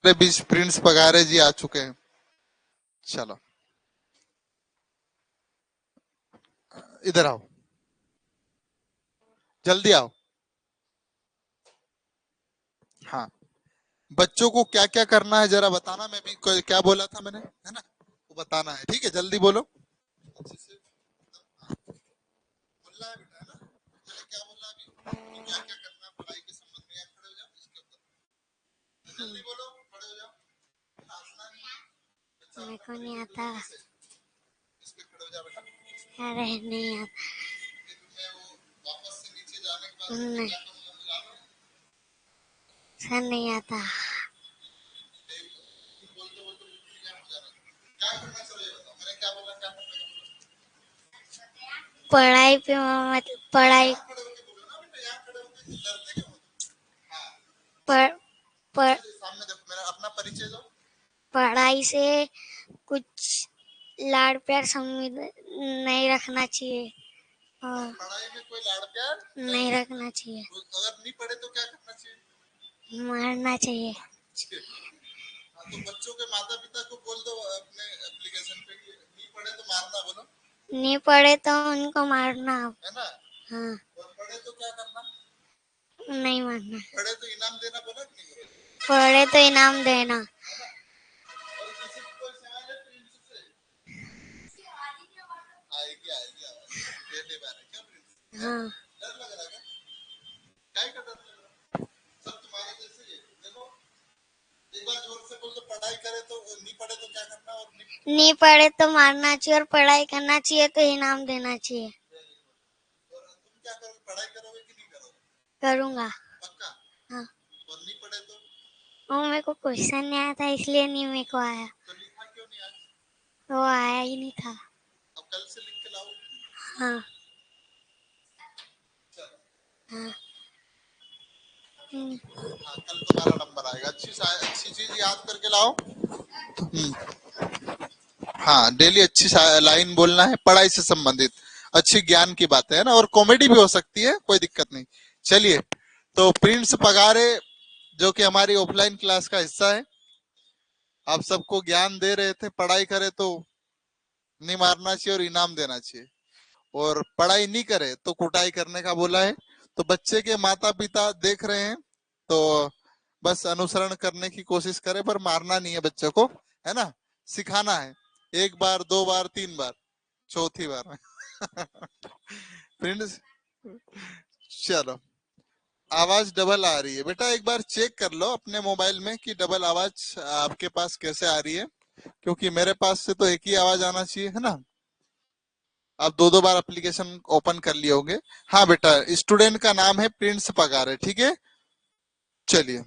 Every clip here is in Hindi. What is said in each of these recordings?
मेरे बीच प्रिंस पगारे जी आ चुके हैं। चलो इधर आओ, जल्दी आओ। हाँ, बच्चों को क्या क्या करना है जरा बताना। मैं भी क्या बोला था मैंने, है ना, वो बताना है। ठीक है, जल्दी बोलो। अच्छे से बोलना है बेटा, है ना। मैंने क्या बोला अभी, तो क्या क्या करना है पढ़ाई के संबंध में। आप खड़े हो जाओ इसके ऊपर, जल्दी बोलो, खड़े हो जाओ। हंसना नहीं, अच्छा मेरे को नहीं आता। इस पे खड़े हो जाओ बेटा। अरे नहीं आता। फिर मैं वो वापस से नीचे जाने के बाद नहीं क्या करूंगा जानो। सर, नहीं आता। बोलते बोलते बिल्कुल क्या हो जाना। क्या करना चाहिए बताओ, मैंने क्या बोला, क्या करना है बोलो। पढ़ाई पे मतलब पढ़ाई यहाँ खड़े होके बोलो ना बेटा, यहाँ खड़े होके डरते क्यों हो तुम? हाँ, पढ़ पढ़ सामने देखो, मेरा अपना परिचय दो। पढ़ाई से कुछ लाड़ प्यार संविद नहीं रखना चाहिए और पढ़ाई में कोई लाड़ प्यार नहीं रखना चाहिए। अगर नहीं पढ़े तो क्या करना चाहिए? मारना चाहिए। हाँ, तो बच्चों के माता पिता को बोल दो अपने एप्लीकेशन पे कि नहीं पढ़े तो मारना, बोलो। नहीं पढ़े तो उनको मारना। है ना। हाँ, और पढ़े तो क्या करना? नहीं मारना। पढ़े तो इनाम देना, बोला कि नहीं बोला? पढ़े तो इनाम देना। है ना। और किसी को कोई सवाल है प्रिंस से? आएगी आएगी आवाज, पहले बार है क्या प्रिंस? हाँ, डर लग रहा है क्या? का डर लग रहा है? सब तुम्हारे जैसे ही है। देखो एक बार जोर से बोल दो, पढ़ाई करे तो नहीं पढ़े तो क्या करना, और नहीं पढ़े तो मारना चाहिए और पढ़ाई करना चाहिए तो इनाम देना चाहिए। और तुम क्या करोगे, पढ़ाई करोगे कि नहीं करोगे? करूँगा। पक्का। हाँ, और नहीं पढ़े तो? वो मेरे को क्वेश्चन नहीं आया था इसलिए नहीं मेरे को आया। तो लिखा क्यों नहीं आज? वो आया ही नहीं था। अब कल से लिख के लाओ। हाँ। चलो। हाँ। हाँ, कल तुम्हारा नंबर आएगा। अच्छी चीज याद करके लाओ। हाँ, डेली अच्छी लाइन बोलना है पढ़ाई से संबंधित, अच्छी ज्ञान की बातें है ना, और कॉमेडी भी हो सकती है, कोई दिक्कत नहीं। चलिए, तो प्रिंस पगारे जो कि हमारी ऑफलाइन क्लास का हिस्सा है, आप सबको ज्ञान दे रहे थे। पढ़ाई करे तो नहीं मारना चाहिए और इनाम देना चाहिए, और पढ़ाई नहीं करे तो कुटाई करने का बोला है। तो बच्चे के माता पिता देख रहे हैं तो बस अनुसरण करने की कोशिश करें, पर मारना नहीं है बच्चे को, है ना। सिखाना है, एक बार, दो बार, तीन बार, चौथी बार। फ्रेंड्स, चलो, आवाज डबल आ रही है बेटा, एक बार चेक कर लो अपने मोबाइल में कि डबल आवाज आपके पास कैसे आ रही है, क्योंकि मेरे पास से तो एक ही आवाज आना चाहिए, है ना। आप दो दो बार एप्लीकेशन ओपन कर लिए होंगे। हाँ बेटा, स्टूडेंट का नाम है प्रिंस पगारे, ठीक है। चलिए,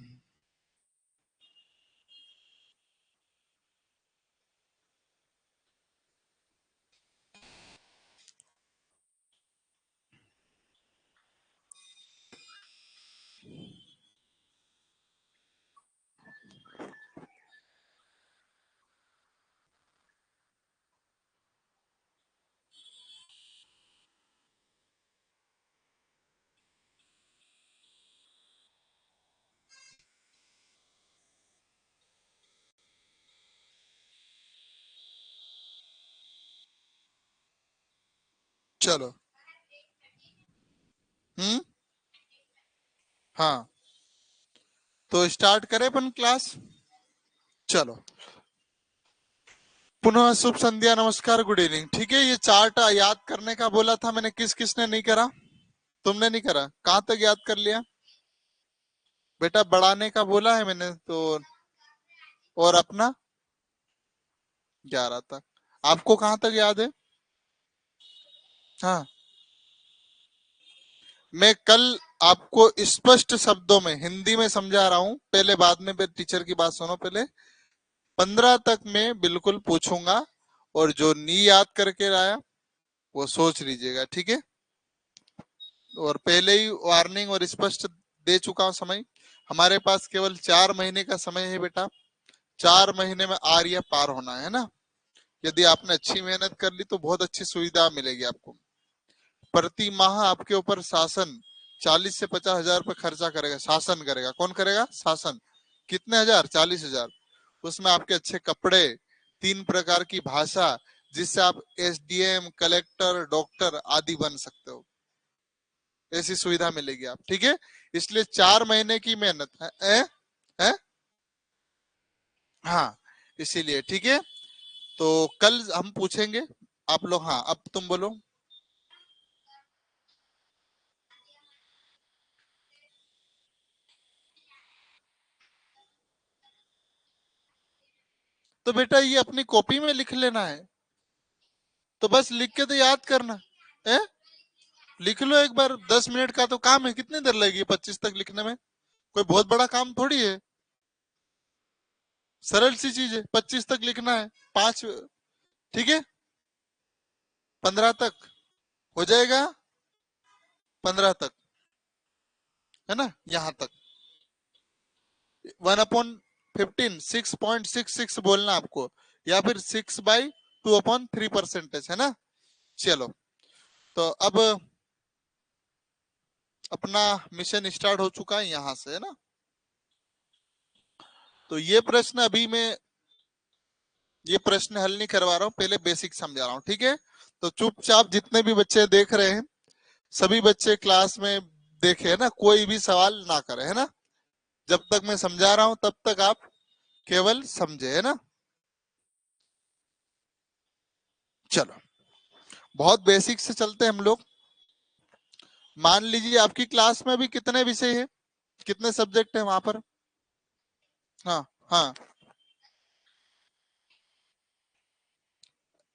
चलो। हाँ, तो स्टार्ट करें अपन क्लास। चलो, पुनः शुभ संध्या, नमस्कार, गुड इवनिंग। ठीक है, ये चार्ट याद करने का बोला था मैंने, किस किसने नहीं करा? तुमने नहीं करा, कहाँ तक याद कर लिया बेटा? बढ़ाने का बोला है मैंने तो। और अपना 11 तक, आपको कहाँ तक याद है? हाँ, मैं कल आपको स्पष्ट शब्दों में हिंदी में समझा रहा हूँ, पहले बाद में टीचर की बात सुनो। पहले 15 तक मैं बिल्कुल पूछूंगा, और जो नहीं याद करके लाया वो सोच लीजिएगा, ठीक है। और पहले ही वार्निंग और स्पष्ट दे चुका हूं समय। हमारे पास केवल 4 महीने का समय है बेटा, 4 महीने में आर्य पार होना है ना। यदि आपने अच्छी मेहनत कर ली तो बहुत अच्छी सुविधा मिलेगी आपको। प्रति माह आपके ऊपर शासन 40 से 50 हजार रुपये खर्चा करेगा। शासन करेगा, कौन करेगा? शासन। कितने हजार? 40,000। उसमें आपके अच्छे कपड़े, 3 प्रकार की भाषा, जिससे आप एसडीएम, कलेक्टर, डॉक्टर आदि बन सकते हो, ऐसी सुविधा मिलेगी आप, ठीक है। इसलिए 4 महीने की मेहनत है? हाँ, इसीलिए, ठीक है। तो कल हम पूछेंगे आप लोग। हाँ, अब तुम बोलो। तो बेटा ये अपनी कॉपी में लिख लेना है, तो बस लिख के तो याद करना है। लिख लो एक बार, 10 मिनट का तो काम है, कितनी देर लगेगी 25 तक लिखने में? कोई बहुत बड़ा काम थोड़ी है, सरल सी चीज है, 25 तक लिखना है, 5, ठीक है, 15 तक हो जाएगा, 15 तक, है ना, यहाँ तक। 1/15, 6.66 बोलना आपको, या फिर 6/2/3% है ना। चलो, तो अब अपना मिशन स्टार्ट हो चुका है यहाँ से, है ना। तो ये प्रश्न हल नहीं करवा रहा हूँ, पहले बेसिक समझा रहा हूँ, ठीक है। तो चुपचाप जितने भी बच्चे देख रहे हैं, सभी बच्चे क्लास में देखे, है ना, कोई भी सवाल ना करे, है ना। जब तक मैं समझा रहा हूं तब तक आप केवल समझे, है ना। चलो, बहुत बेसिक से चलते हैं हम लोग। मान लीजिए आपकी क्लास में भी कितने विषय है, कितने सब्जेक्ट है वहां पर? हाँ, हाँ।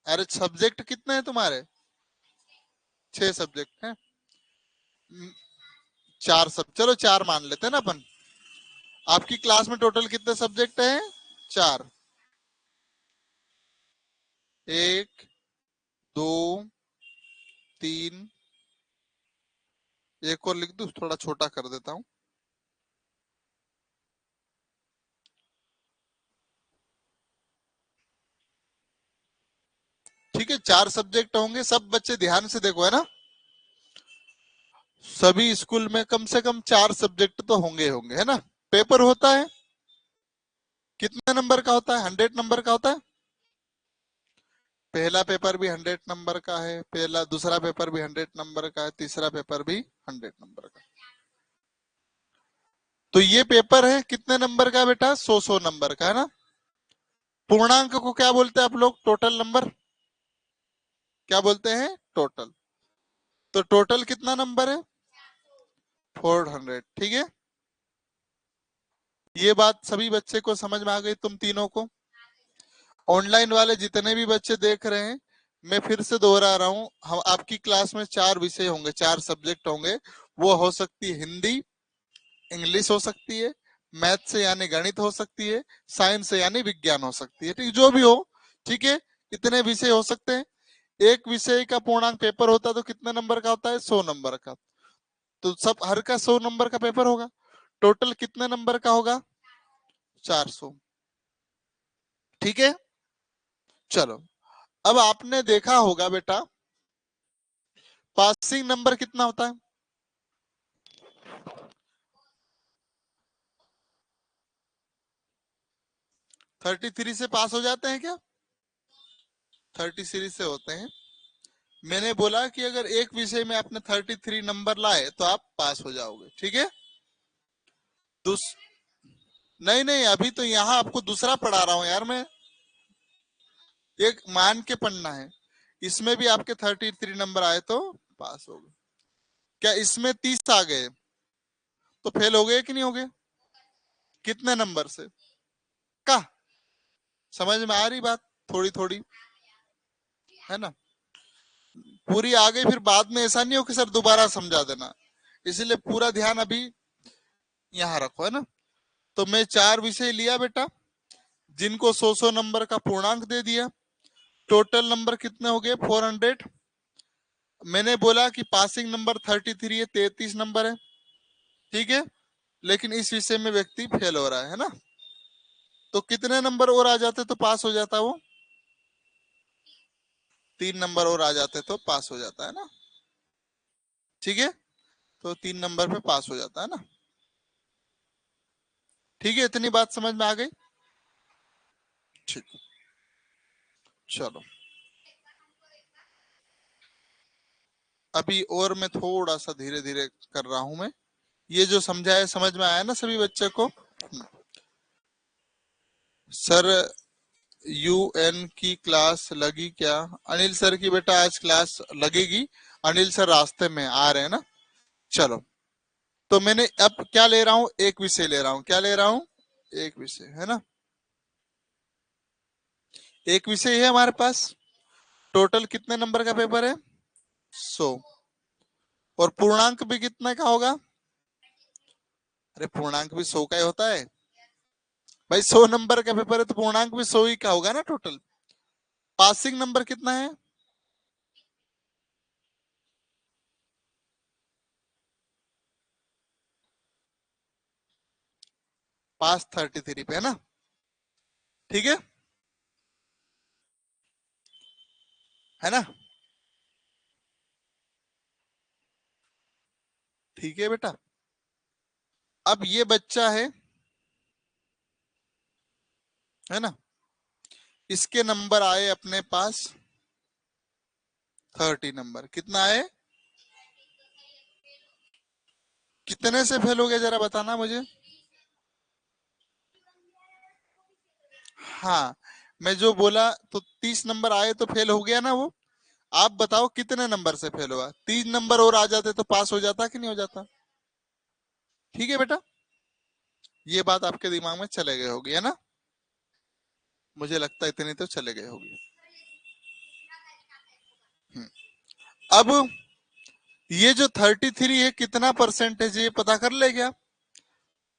अरे सब्जेक्ट कितने हैं तुम्हारे? 6 सब्जेक्ट हैं। 4 सब, चलो 4 मान लेते हैं ना अपन। आपकी क्लास में टोटल कितने सब्जेक्ट हैं? 4। 1, 2, 3, एक और लिख दूं, थोड़ा छोटा कर देता हूँ। ठीक है, 4 सब्जेक्ट होंगे। सब बच्चे ध्यान से देखो, है ना। सभी स्कूल में कम से कम 4 सब्जेक्ट तो होंगे होंगे, है ना। पेपर होता है, कितने नंबर का होता है? 100 नंबर का होता है। पहला पेपर भी 100 नंबर का है, दूसरा पेपर भी 100 नंबर का है, तीसरा पेपर भी 100 नंबर का। तो ये पेपर है कितने नंबर का बेटा? 100 नंबर का, है ना। पूर्णांक को क्या बोलते हैं आप लोग? टोटल नंबर क्या बोलते हैं? टोटल। तो टोटल कितना नंबर है? 400, ठीक है। ये बात सभी बच्चे को समझ में आ गई, तुम तीनों को? ऑनलाइन वाले जितने भी बच्चे देख रहे हैं, मैं फिर से दोहरा रहा हूँ, हम आपकी क्लास में 4 विषय होंगे, 4 सब्जेक्ट होंगे। वो हो सकती है हिंदी, इंग्लिश हो सकती है, मैथ से यानी गणित हो सकती है, साइंस से यानी विज्ञान हो सकती है, ठीक, जो भी हो, ठीक है। इतने विषय हो सकते हैं। एक विषय का पूर्णांक पेपर होता है तो कितने नंबर का होता है? 100 नंबर का। तो सब हर का 100 नंबर का पेपर होगा। टोटल कितने नंबर का होगा? 400, ठीक है। चलो, अब आपने देखा होगा बेटा, पासिंग नंबर कितना होता है? 33 से पास हो जाते हैं क्या? 33 से होते हैं। मैंने बोला कि अगर एक विषय में आपने 33 नंबर लाए तो आप पास हो जाओगे, ठीक है। दूस नहीं नहीं, अभी तो यहाँ आपको दूसरा पढ़ा रहा हूँ यार मैं। एक मान के पढ़ना है। इसमें भी आपके 33 नंबर आए तो पास हो गए। क्या इसमें 30 आ गए तो फेल हो गए कि नहीं हो गए? कितने नंबर से? का समझ में आ रही बात? थोड़ी थोड़ी, है ना। पूरी आ गई फिर बाद में ऐसा नहीं हो कि सर दोबारा समझा देना। इसीलिए पूरा ध्यान अभी यहाँ रखो, है ना। तो मैं 4 विषय लिया बेटा, जिनको 100 नंबर का पूर्णांक दे दिया। टोटल नंबर कितने हो गए? 400। मैंने बोला कि पासिंग नंबर 33 है, 33 नंबर है, ठीक है। लेकिन इस विषय में व्यक्ति फेल हो रहा है ना। तो कितने नंबर और आ जाते तो पास हो जाता वो? 3 नंबर और आ जाते तो पास हो जाता, है ना, ठीक है। तो 3 नंबर पे पास हो जाता है ना, ठीक है, इतनी बात समझ में आ गई? ठीक, चलो अभी और मैं थोड़ा सा धीरे धीरे कर रहा हूं मैं। ये जो समझाया समझ में आया ना सभी बच्चे को? सर यूएन की क्लास लगी क्या? अनिल सर की बेटा आज क्लास लगेगी। अनिल सर रास्ते में आ रहे हैं ना। चलो, तो मैंने अब क्या ले रहा हूं, एक विषय ले रहा हूं। क्या ले रहा हूं? एक विषय, है ना। एक विषय है हमारे पास। टोटल कितने नंबर का पेपर है? 100। और पूर्णांक भी कितने का होगा? अरे पूर्णांक भी 100 का ही होता है भाई। 100 नंबर का पेपर है तो पूर्णांक भी 100 ही का होगा ना टोटल। पासिंग नंबर कितना है? पास 33 पे, है ना। ठीक है ना। ठीक है बेटा। अब ये बच्चा है ना, इसके नंबर आए अपने पास 30 नंबर। कितना आए? कितने से फेल हो गया जरा बताना मुझे। हाँ, मैं जो बोला तो 30 नंबर आए तो फेल हो गया ना वो। आप बताओ कितने नंबर से फेल हुआ? 3 नंबर और आ जाते तो पास हो जाता कि नहीं हो जाता? ठीक है बेटा, ये बात आपके दिमाग में चले गई होगी, है ना। मुझे लगता है इतनी तो चले गई होगी। अब ये जो 33 है कितना परसेंटेज है ये पता कर ले क्या?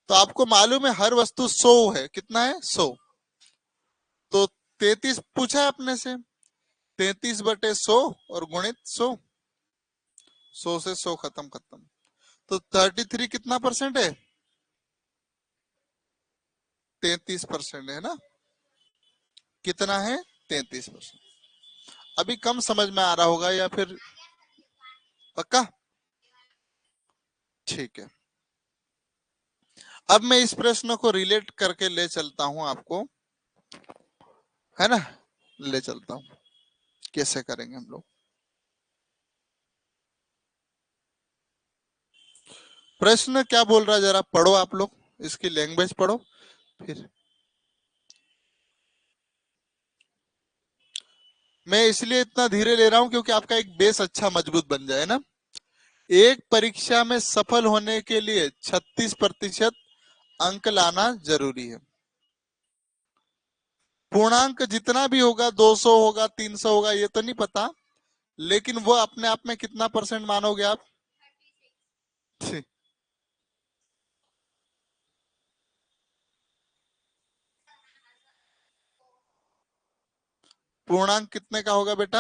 तो आपको मालूम है हर वस्तु 100 है। कितना है? 100। तो 33 पूछा है अपने से। 33/100 और गुणित 100। 100 से 100 खत्म खत्म। तो 33 कितना परसेंट है? 33% है ना। कितना है? 33%। अभी कम समझ में आ रहा होगा या फिर पक्का? ठीक है। अब मैं इस प्रश्न को रिलेट करके ले चलता हूं आपको, है ना। ले चलता हूं, कैसे करेंगे हम लोग। प्रश्न क्या बोल रहा है जरा पढ़ो आप लोग, इसकी लैंग्वेज पढ़ो फिर। मैं इसलिए इतना धीरे ले रहा हूं क्योंकि आपका एक बेस अच्छा मजबूत बन जाए ना। एक परीक्षा में सफल होने के लिए 36% अंक लाना जरूरी है। पूर्णांक जितना भी होगा, 200 होगा, 300 होगा, ये तो नहीं पता, लेकिन वो अपने आप में कितना परसेंट मानोगे आप? पूर्णांक कितने का होगा बेटा?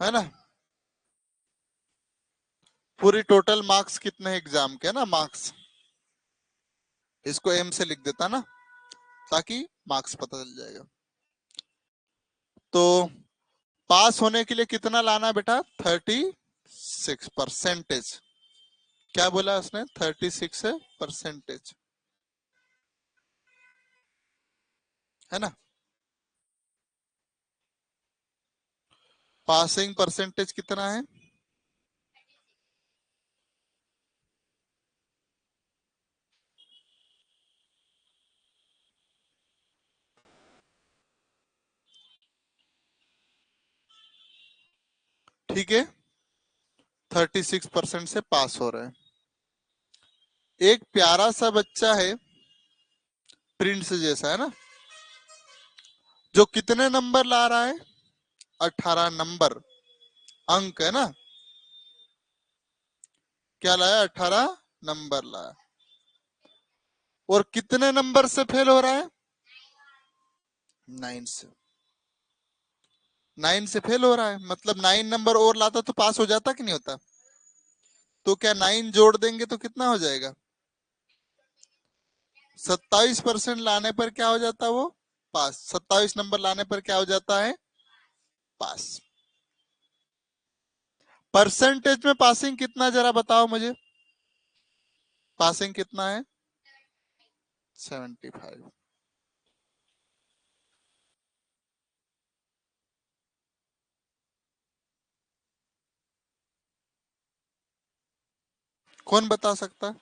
है ना। पूरी टोटल मार्क्स कितने एग्जाम के, ना मार्क्स। इसको एम से लिख देता ना, ताकि मार्क्स पता चल जाएगा। तो पास होने के लिए कितना लाना बेटा? 36%। क्या बोला उसने? 36%, है ना। पासिंग परसेंटेज कितना है? ठीक है, 36% से पास हो रहे हैं। एक प्यारा सा बच्चा है, प्रिंस जैसा, है ना, जो कितने नंबर ला रहा है? 18 नंबर, अंक, है ना। क्या लाया? 18 नंबर लाया। और कितने नंबर से फेल हो रहा है? 9 से। 9 से फेल हो रहा है, मतलब 9 नंबर और लाता तो पास हो जाता कि नहीं होता? तो क्या 9 जोड़ देंगे तो कितना हो जाएगा? 27% लाने पर क्या हो जाता वो? पास। 27 नंबर लाने पर क्या हो जाता है? पास। परसेंटेज में पासिंग कितना जरा बताओ मुझे। पासिंग कितना है? 75। कौन बता सकता है?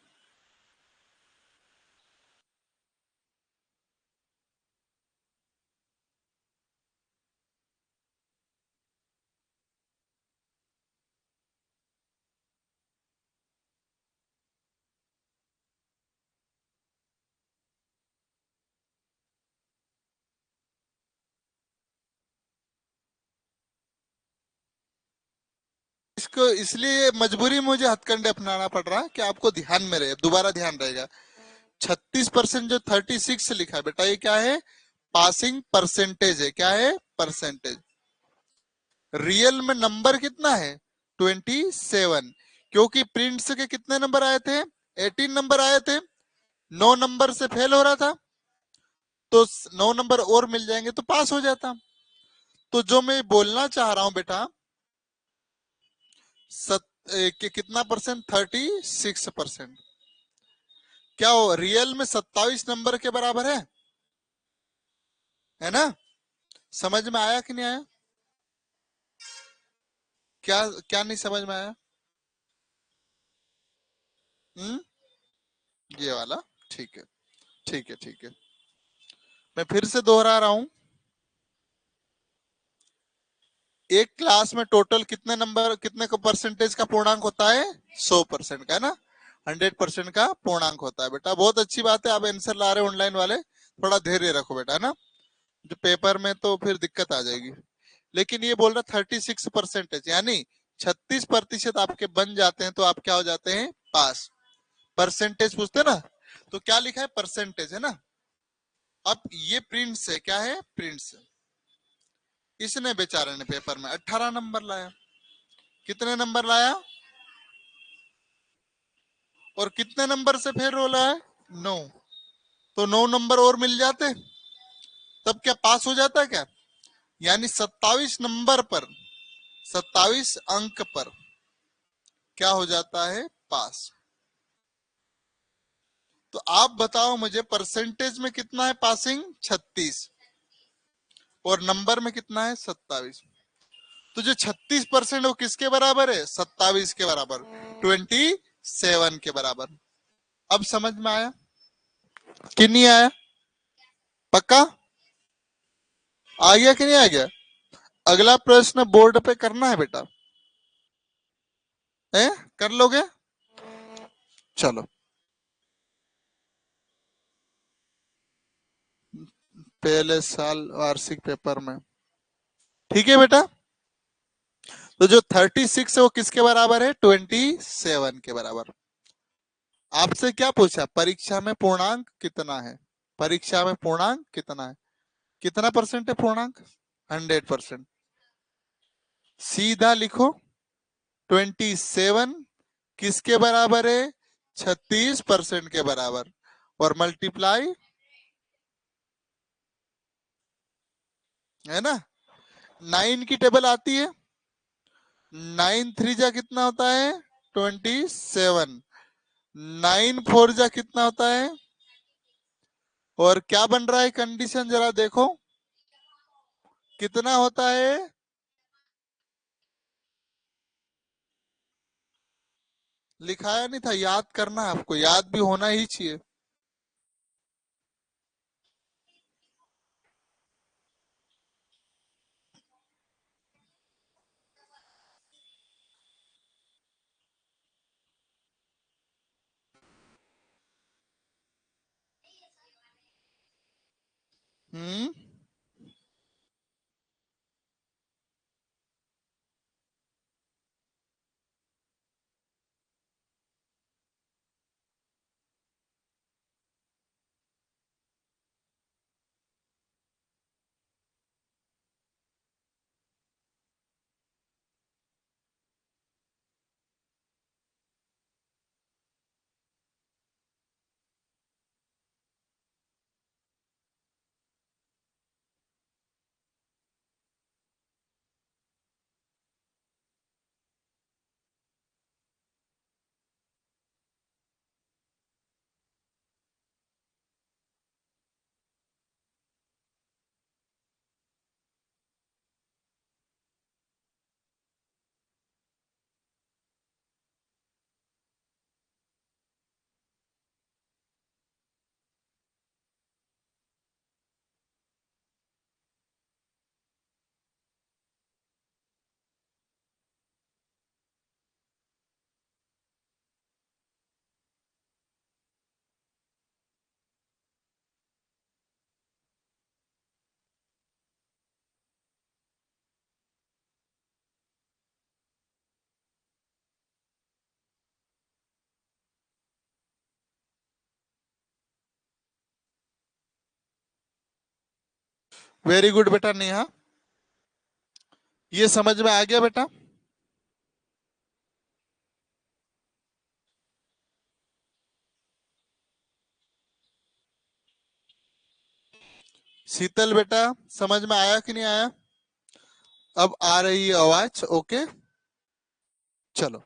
इसको इसलिए मजबूरी में मुझे हथकंडे अपनाना पड़ रहा है कि आपको ध्यान में रहे, दोबारा ध्यान रहेगा। 36% जो 36 लिखा है बेटा, ये क्या है? पासिंग परसेंटेज है। क्या है? परसेंटेज। रियल में नंबर कितना है? 27। क्योंकि प्रिंट्स के कितने नंबर आए थे? 18 नंबर आए थे। 9 नंबर से फेल हो रहा था, तो 9 नंबर और मिल जाएंगे तो पास हो जाता। तो जो मैं बोलना चाह रहा हूं बेटा, कितना परसेंट? 36%। क्या हो रियल में 27 नंबर के बराबर है ना? समझ में आया कि नहीं आया? क्या क्या नहीं समझ में आया? हम्म? ये वाला। ठीक है, ठीक है, ठीक है। मैं फिर से दोहरा रहा हूं। एक क्लास में टोटल कितने नंबर, कितने को परसेंटेज का पूर्णांक होता है? 100% का, है ना? 100% का पूर्णांक होता है बेटा। बहुत अच्छी बात है, आप आंसर ला रहे हो ऑनलाइन वाले। थोड़ा धैर्य रखो बेटा, है ना? जो पेपर में तो फिर दिक्कत आ जाएगी। लेकिन ये बोल रहा 36%, यानी 36% आपके बन जाते हैं तो आप क्या हो जाते हैं? पास। परसेंटेज पूछते ना, तो क्या लिखा है? परसेंटेज, है ना? अब ये प्रिंट्स है। क्या है? प्रिंट्स। इसने बेचारे ने पेपर में 18 नंबर लाया। कितने नंबर लाया? और कितने नंबर से फेल हो रहा है? 9। तो 9 नंबर और मिल जाते, तब क्या पास हो जाता क्या? यानी 27 नंबर पर, 27 अंक पर क्या हो जाता है? पास। तो आप बताओ मुझे, परसेंटेज में कितना है पासिंग? 36। और नंबर में कितना है? 27। तो जो 36% वो किसके बराबर है? 27 के बराबर, 27 के बराबर। अब समझ में आया कि नहीं आया? पक्का आ गया कि नहीं आ गया? अगला प्रश्न बोर्ड पे करना है बेटा, है? कर लोगे? चलो। पहले साल वार्षिक पेपर में। ठीक है बेटा। तो जो 36 है वो किसके बराबर है? 27 के बराबर। आपसे क्या पूछा? परीक्षा में पूर्णांक कितना है? परीक्षा में पूर्णांक कितना है? कितना परसेंट है पूर्णांक? 100%। सीधा लिखो, 27 किसके बराबर है? 36% के बराबर। और मल्टीप्लाई, है ना? 9 की टेबल आती है। 9 3 जा कितना होता है? 27। 9 4 जा कितना होता है? और क्या बन रहा है कंडीशन, जरा देखो कितना होता है? लिखाया नहीं था, याद करना है आपको, याद भी होना ही चाहिए। हम्म। वेरी गुड बेटा नेहा, ये समझ में आ गया बेटा? शीतल बेटा समझ में आया कि नहीं आया? अब आ रही है आवाज, ओके। चलो,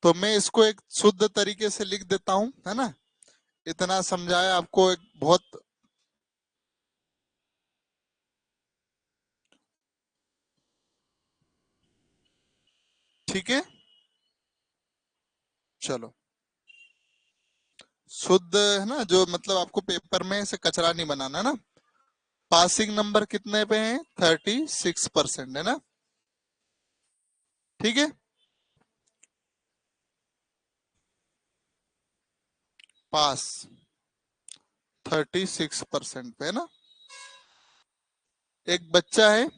तो मैं इसको एक शुद्ध तरीके से लिख देता हूं, है ना? इतना समझाया आपको, एक बहुत ठीक है। चलो, शुद्ध है ना, जो मतलब आपको पेपर में से कचरा नहीं बनाना है ना। पासिंग नंबर कितने पे है? 36% है ना? ठीक है, पास 36% पे है ना। एक बच्चा है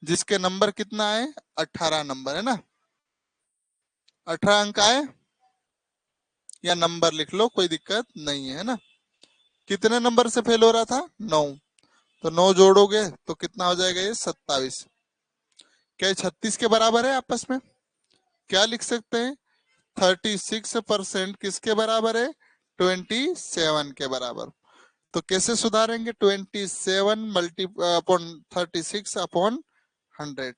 जिसके नंबर कितना है? 18 नंबर है ना। 18 अंक आए, या नंबर लिख लो, कोई दिक्कत नहीं है ना। कितने नंबर से फेल हो रहा था? 9। तो 9 जोड़ोगे तो कितना हो जाएगा? ये 27। क्या ये 36 के बराबर है आपस में? क्या लिख सकते हैं? 36% किसके बराबर है? 27 के बराबर। तो कैसे सुधारेंगे? 27 मल्टी अपॉन 36 अपॉन 100।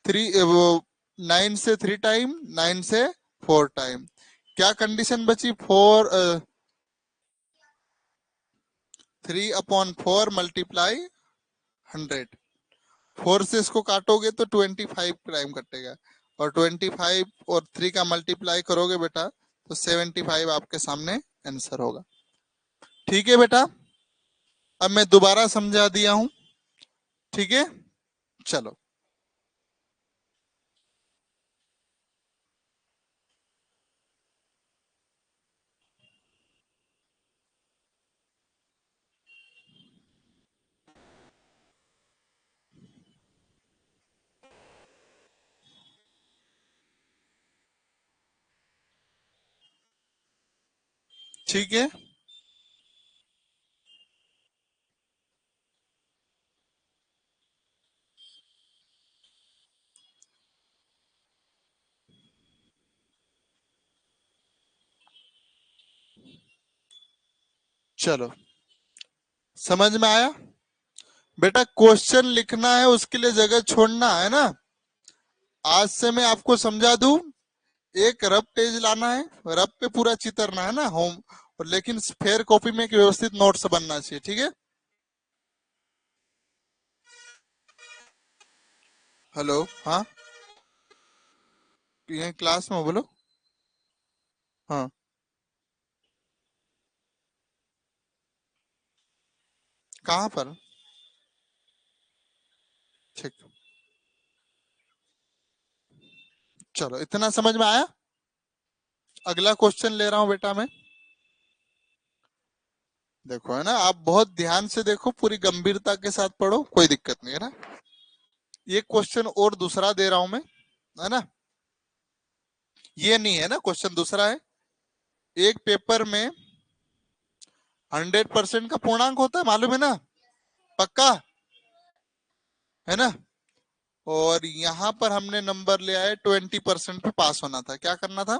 थ्री वो 9 से 3 टाइम, 9 से 4 टाइम। क्या कंडीशन बची? 3/4 मल्टीप्लाई 100। 4 से इसको काटोगे तो 25 टाइम कटेगा, और 25 और 3 का मल्टीप्लाई करोगे बेटा तो 75 आपके सामने आंसर होगा। ठीक है बेटा, अब मैं दोबारा समझा दिया हूं, ठीक है। चलो, ठीक है। चलो, समझ में आया? बेटा क्वेश्चन लिखना है, उसके लिए जगह छोड़ना है ना। आज से मैं आपको समझा दूं, एक रफ पेज लाना है, रफ पे पूरा चित्रना है ना होम, और लेकिन फेयर कॉपी में एक व्यवस्थित नोट्स बनना चाहिए, ठीक है। हेलो, हाँ, ये क्लास में बोलो। हाँ, कहाँ पर? ठीक, चलो, इतना समझ में आया? अगला क्वेश्चन ले रहा हूं बेटा मैं। देखो, है ना, आप बहुत ध्यान से देखो, पूरी गंभीरता के साथ पढ़ो, कोई दिक्कत नहीं है ना। ये क्वेश्चन और दूसरा दे रहा हूं मैं, है ना। ये नहीं है ना, क्वेश्चन दूसरा है। एक पेपर में 100% का पूर्णांक होता है, मालूम है ना? पक्का है ना। और यहाँ पर हमने नंबर ले आए 20% पे पास होना था, क्या करना था?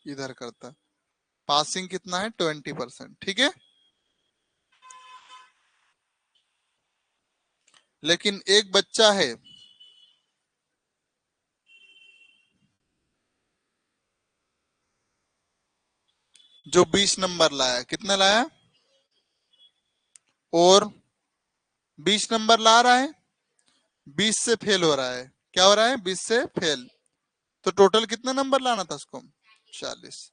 इधर करता। पासिंग कितना है? 20%, ठीक है। लेकिन एक बच्चा है जो 20 नंबर लाया, कितना लाया? और 20 नंबर ला रहा है, 20 से फेल हो रहा है। क्या हो रहा है? 20 से फेल। तो टोटल कितना नंबर लाना था उसको? 40।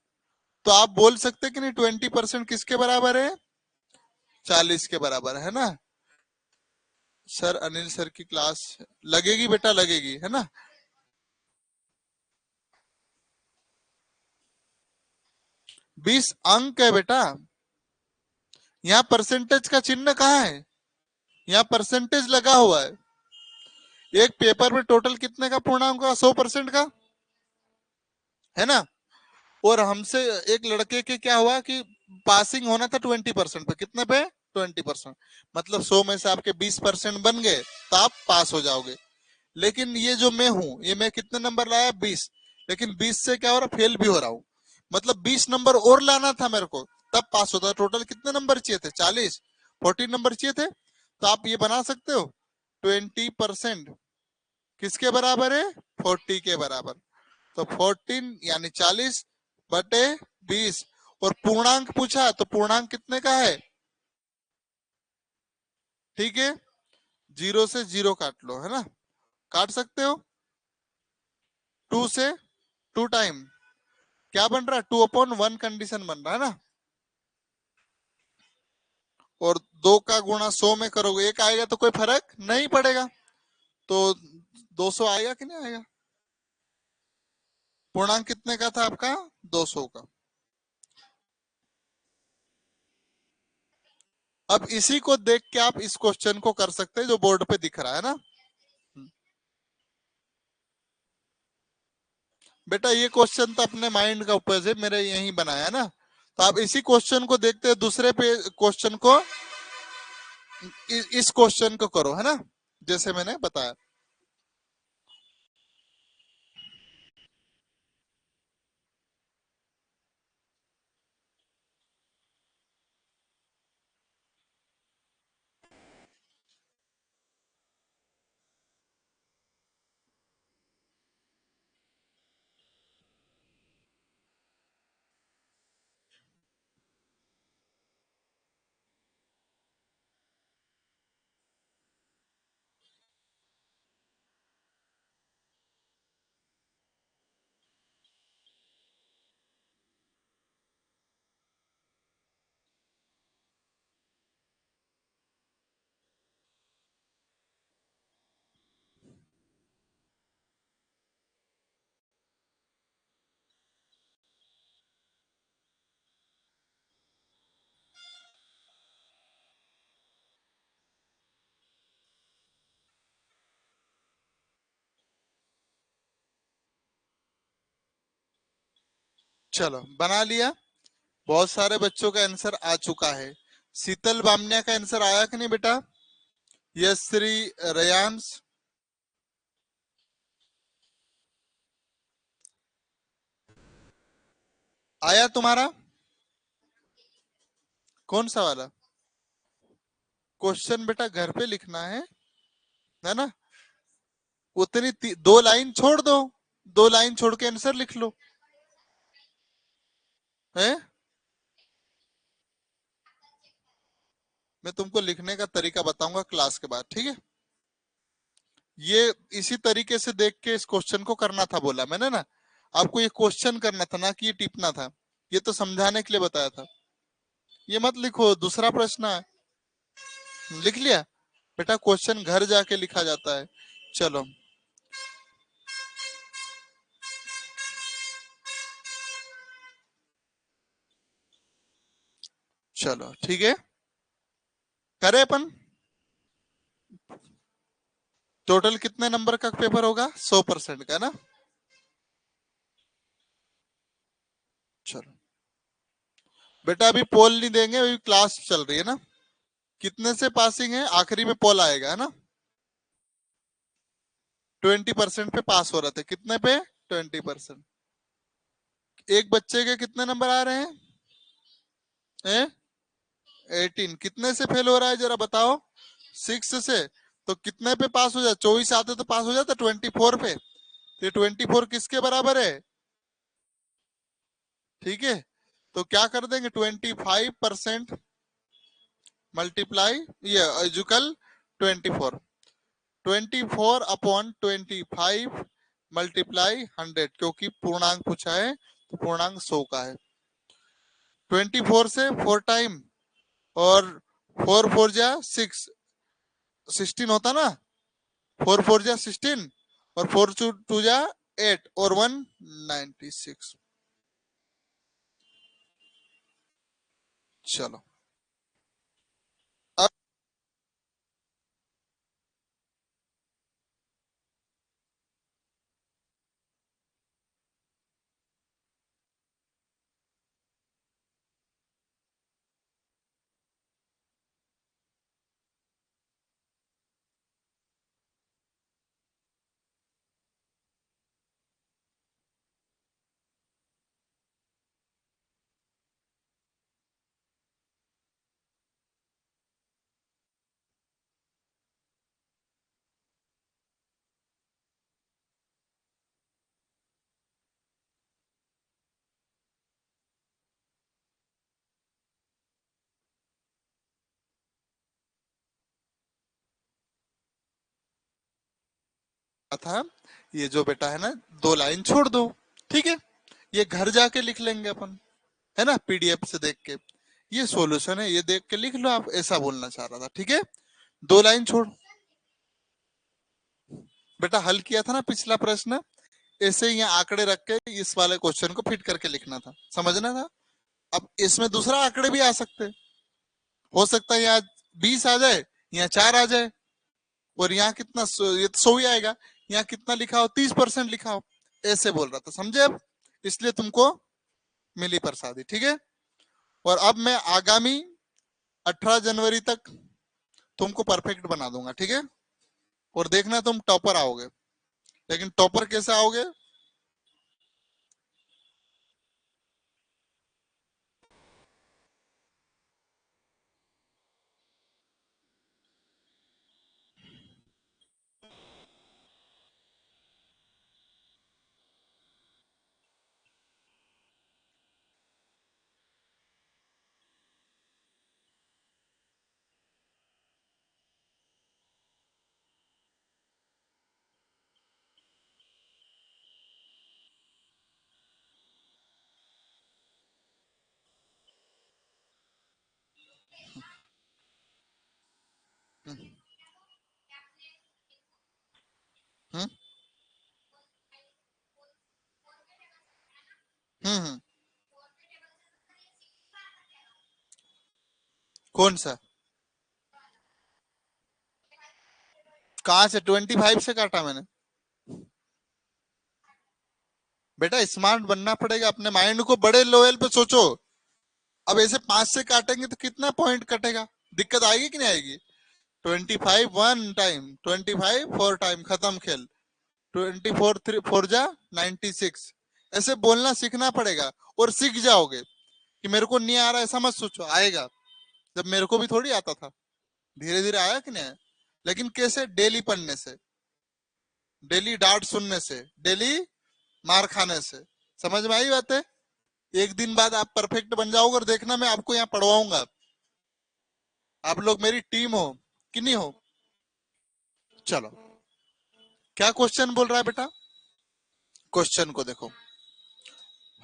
तो आप बोल सकते कि नहीं 20% किसके बराबर है? 40 के बराबर है ना। सर अनिल सर की क्लास लगेगी बेटा, लगेगी, है ना। 20 अंक है बेटा। यहाँ परसेंटेज का चिन्ह कहाँ है? यहाँ परसेंटेज लगा हुआ है। एक पेपर में टोटल कितने का पूर्णांक होगा? 100% का, है ना। और हमसे एक लड़के के क्या हुआ कि पासिंग होना था 20% पे, कितने पे? 20%। मतलब 100 में से आपके 20% बन गए तो आप पास हो जाओगे। लेकिन ये जो मैं हूं, ये मैं कितने नंबर लाया? 20। लेकिन 20 से क्या हो रहा, फेल भी हो रहा हूं। मतलब 20 नंबर और लाना था मेरे को, तब पास होता। टोटल कितने नंबर चाहिए थे? 40, 40 नंबर चाहिए थे। तो आप ये बना सकते हो 20% किसके बराबर है? 40 के बराबर। तो 14 यानी 40 बटे 20। और पूर्णांक पूछा तो पूर्णांक कितने का है? ठीक है, 0 से 0 काट लो, है ना? काट सकते हो। 2 से 2 टाइम क्या बन रहा है? 2/1 कंडीशन बन रहा है ना। और 2 का गुणा 100 में करोगे 1 आएगा तो कोई फर्क नहीं पड़ेगा। तो 200 आएगा कि नहीं आएगा? पूर्णांक कितने का था आपका? 200 का। अब इसी को देख के आप इस क्वेश्चन को कर सकते हैं जो बोर्ड पे दिख रहा है ना। बेटा ये क्वेश्चन तो अपने माइंड का ऊपर से मेरे यही बनाया है ना। तो आप इसी क्वेश्चन को देखते हैं, दूसरे पे क्वेश्चन को इस क्वेश्चन को करो, है ना, जैसे मैंने बताया। चलो बना लिया। बहुत सारे बच्चों का आंसर आ चुका है। शीतल बामनिया का आंसर आया कि नहीं बेटा? यश्री, रेयांश, आया तुम्हारा? कौन सा वाला क्वेश्चन बेटा? घर पे लिखना है ना। उतनी 2 लाइन छोड़ दो, 2 लाइन छोड़ के आंसर लिख लो, है। मैं तुमको लिखने का तरीका बताऊंगा क्लास के बाद, ठीक है। ये इसी तरीके से देख के इस क्वेश्चन को करना था, बोला मैंने ना। आपको ये क्वेश्चन करना था ना कि ये टिपना था। ये तो समझाने के लिए बताया था। ये मत लिखो, दूसरा प्रश्न है। लिख लिया बेटा, क्वेश्चन घर जाके लिखा जाता है। चलो चलो ठीक है, करे अपन। टोटल कितने नंबर का पेपर होगा? 100% का ना। चलो बेटा, अभी पोल नहीं देंगे, अभी क्लास चल रही है ना। कितने से पासिंग है? आखिरी में पोल आएगा, है ना। 20% पे पास हो रहे थे, कितने पे? 20%। एक बच्चे के कितने नंबर आ रहे हैं? 18। कितने से फेल हो रहा है जरा बताओ? 6 से। तो कितने पे पास हो जाए? 24 आते तो पास हो जाता 24 पे। तो 24 किसके बराबर है? ठीक है, तो क्या कर देंगे? 25% मल्टीप्लाई ये इक्वल 24। 24/25 मल्टीप्लाई 100, क्योंकि पूर्णांक पूछा है तो पूर्णांक 100 का है। 24 से 4 टाइम, और 4 4 जा 6, 16 होता ना। 4 4 जा 16, और 4 2 जा 8, और 196। चलो अब था, ये जो बेटा है ना, 2 लाइन छोड़ दो, ठीक है, ये घर जाके लिख लेंगे अपन, है ना, पीडीएफ से देख के, ये सॉल्यूशन है, ये देख के लिख लो आप, ऐसा बोलना चाह रहा था, ठीक है। 2 लाइन छोड़, बेटा हल किया था ना पिछला प्रश्न, ऐसे ही यहाँ आंकड़े रख के इस वाले क्वेश्चन को फिट करके लिखना था, समझना था। अब इसमें दूसरा आंकड़े भी आ सकते हैं, हो सकता है यहाँ 20 आ जाए, यहाँ 4 आ जाए, और यहाँ कितना, ये तो 100 ही आएगा, यहाँ कितना लिखा हो, 30% लिखा हो, ऐसे बोल रहा था, समझे अब, इसलिए तुमको मिली प्रसादी, ठीक है। और अब मैं आगामी 18 जनवरी तक तुमको परफेक्ट बना दूंगा, ठीक है, और देखना तुम टॉपर आओगे, लेकिन टॉपर कैसे आओगे? हम्म हम्म हम्म। कौन सा? कहाँ से 25 से काटा मैंने? बेटा स्मार्ट बनना पड़ेगा, अपने माइंड को बड़े लेवल पे सोचो। अब ऐसे 5 से काटेंगे तो कितना पॉइंट कटेगा, दिक्कत आएगी कि नहीं आएगी? 25 1 टाइम, 25 4 टाइम, खत्म खेल। 24 3 4 जा 96, ऐसे बोलना सीखना पड़ेगा, और सीख जाओगे कि मेरे को नहीं आ रहा ऐसा मत सोचो, आएगा। जब मेरे को भी थोड़ी आता था, धीरे धीरे आया कि नहीं आया। लेकिन कैसे? डेली पढ़ने से, डेली डांट सुनने से, डेली मार खाने से। समझ में आई बात है? एक दिन बाद आप परफेक्ट बन जाओगे, और देखना मैं आपको यहाँ पढ़वाऊंगा। आप लोग मेरी टीम हो कि नहीं हो? चलो, क्या क्वेश्चन बोल रहा है बेटा? क्वेश्चन को देखो।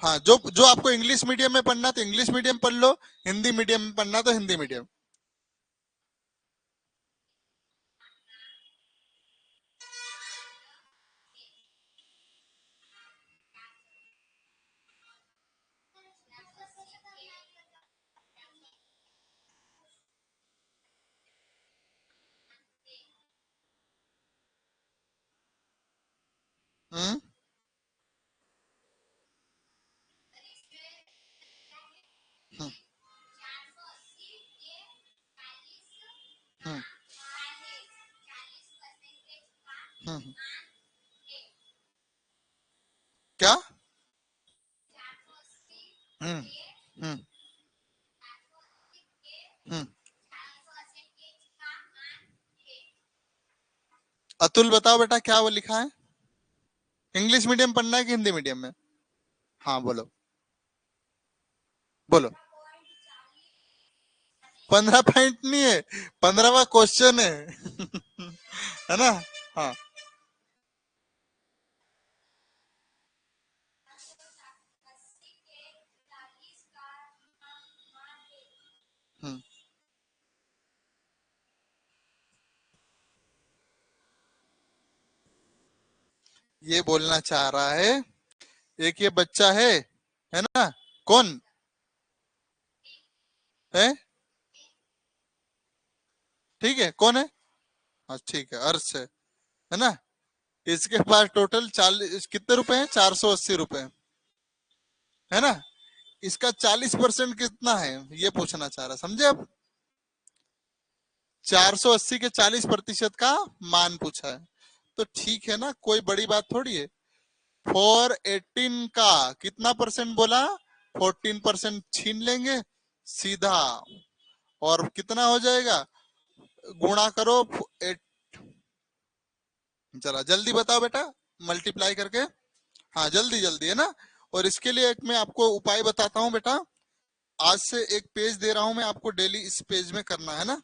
हाँ, जो जो आपको इंग्लिश मीडियम में पढ़ना तो इंग्लिश मीडियम पढ़ लो, हिंदी मीडियम में पढ़ना तो हिंदी मीडियम। हम्म हम्म हम्म हम्म। क्या? हम्म हम्म हम्म। अतुल बताओ बेटा, क्या वो लिखा है? इंग्लिश मीडियम पढ़ना है कि हिंदी मीडियम में? हाँ बोलो, बोलो। 15 पॉइंट नहीं है, 15वां क्वेश्चन है। है ना? हाँ। हम्म। ये बोलना चाह रहा है, एक ये बच्चा है ना, कौन है? ठीक है, कौन है? हाँ ठीक है, अर्श है ना? इसके पास टोटल 40 कितने रुपए हैं? 480 रुपए, है ना? इसका 40% कितना है, ये पूछना चाह रहा, समझे अब? 480 के 40% का मान पूछा है, तो ठीक है ना, कोई बड़ी बात थोड़ी है। 418 का कितना परसेंट बोला? 14% छीन लेंगे सीधा, और कितना हो जाएगा? गुणा करो एट, चला जल्दी बताओ बेटा, मल्टीप्लाई करके। हाँ जल्दी जल्दी, है ना? और इसके लिए एक मैं आपको उपाय बताता हूँ बेटा, आज से एक पेज दे रहा हूं मैं आपको, डेली इस पेज में करना है ना।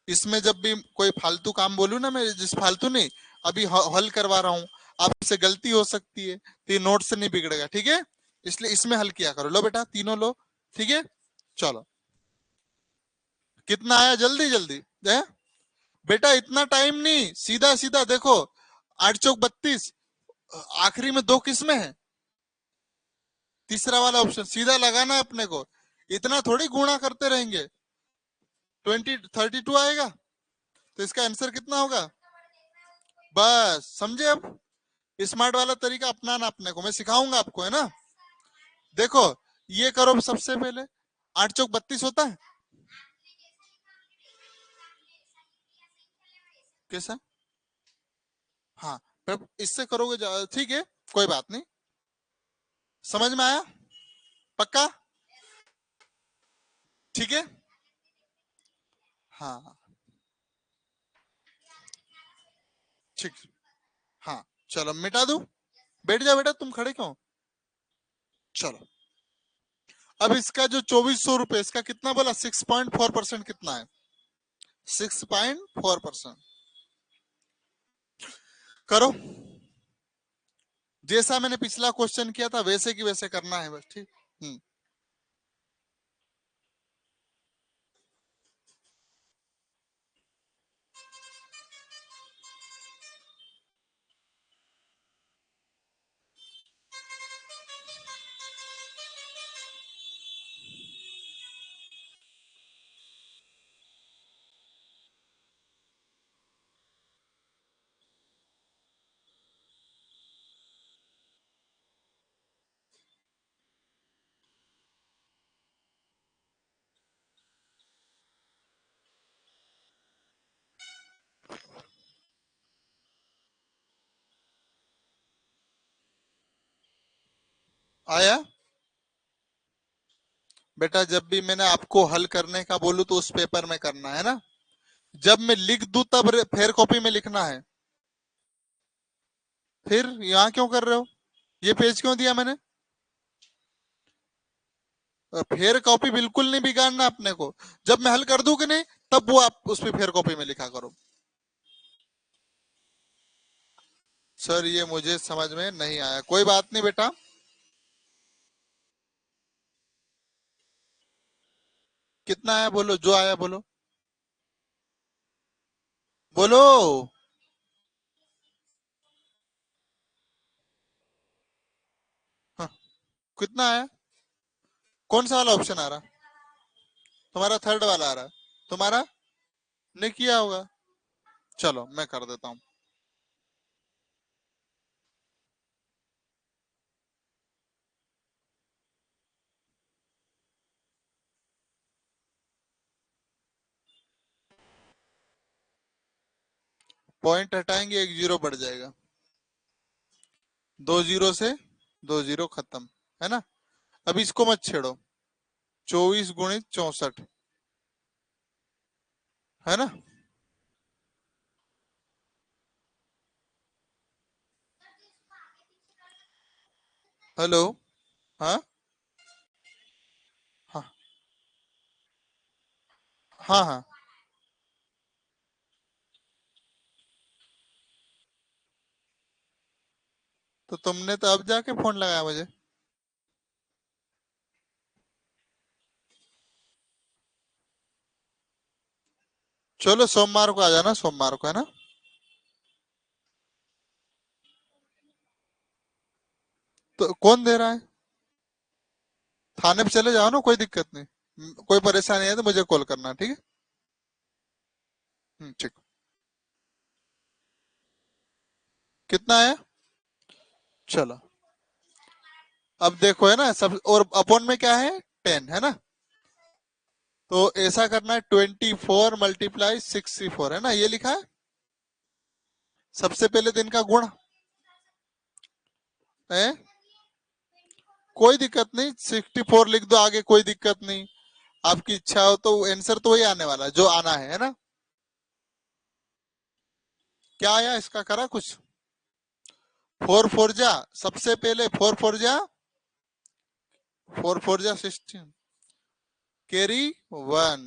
इसमें जब भी कोई फालतू काम बोलूं ना, मैं जिस फालतू नहीं, अभी हल करवा रहा हूँ, आपसे गलती हो सकती है, तो ये नोट से नहीं बिगड़ेगा, ठीक है? इसलिए इसमें हल किया करो। लो बेटा, तीनों लो, ठीक है? चलो, कितना आया? जल्दी जल्दी है बेटा, इतना टाइम नहीं, सीधा सीधा देखो। 8 चौक 32, आखिरी में 2 किस्में हैं, तीसरा वाला ऑप्शन सीधा लगाना है अपने को, इतना थोड़ी गुणा करते रहेंगे। 32 आएगा, तो इसका आंसर कितना होगा? बस समझे? अब स्मार्ट वाला तरीका अपनाना अपने को, मैं सिखाऊंगा आपको, है ना? देखो, ये करो सबसे पहले, 8 चौक 32 होता है कैसा? हाँ, पर इससे करोगे ठीक है, कोई बात नहीं। समझ में आया? पक्का? ठीक है, हाँ ठीक, हाँ चलो मिटा दूं। बैठ जा बेटा, तुम खड़े क्यों? चलो, अब इसका जो 2400 रुपए, इसका कितना बोला? 6.4% कितना है? 6.4%। करो, जैसा मैंने पिछला क्वेश्चन किया था वैसे की वैसे करना है बस, ठीक? आया बेटा? जब भी मैंने आपको हल करने का बोलूं तो उस पेपर में करना है ना, जब मैं लिख दूं तब फेयर कॉपी में लिखना है। फिर यहाँ क्यों कर रहे हो? ये पेज क्यों दिया मैंने? फेयर कॉपी बिल्कुल नहीं बिगाड़ना अपने को, जब मैं हल कर दूं कि नहीं, तब वो आप उस पर फेयर कॉपी में लिखा करो। सर ये मुझे समझ में नहीं आया, कोई बात नहीं बेटा। कितना आया बोलो, जो आया बोलो, बोलो। हाँ, कितना आया? कौन सा वाला ऑप्शन आ रहा? तुम्हारा थर्ड वाला आ रहा है, तुम्हारा नहीं किया होगा। चलो मैं कर देता हूँ। पॉइंट हटाएंगे, 1 जीरो बढ़ जाएगा, 2 जीरो से 2 जीरो खत्म, है ना? अब इसको मत छेड़ो, 24 गुणित 64, है ना? हेलो, हाँ हाँ हाँ हाँ, तो तुमने तो अब जाके फोन लगाया मुझे। चलो सोमवार को आ जाना, सोमवार को, है ना? तो कौन दे रहा है? थाने पे चले जाओ ना, कोई दिक्कत नहीं। कोई परेशानी है तो मुझे कॉल करना, ठीक है? ठीक। कितना है? चलो, अब देखो, है ना, सब और अपॉन में क्या है? 10, है ना? तो ऐसा करना है, 24 × 64 है ना, ये लिखा है। सबसे पहले दिन का गुण है, कोई दिक्कत नहीं, 64 लिख दो आगे, कोई दिक्कत नहीं। आपकी इच्छा हो तो आंसर तो वही आने वाला है जो आना है ना? क्या आया इसका, करा कुछ? 4 4 जा, सबसे पहले 4 4 जा 16, कैरी 1,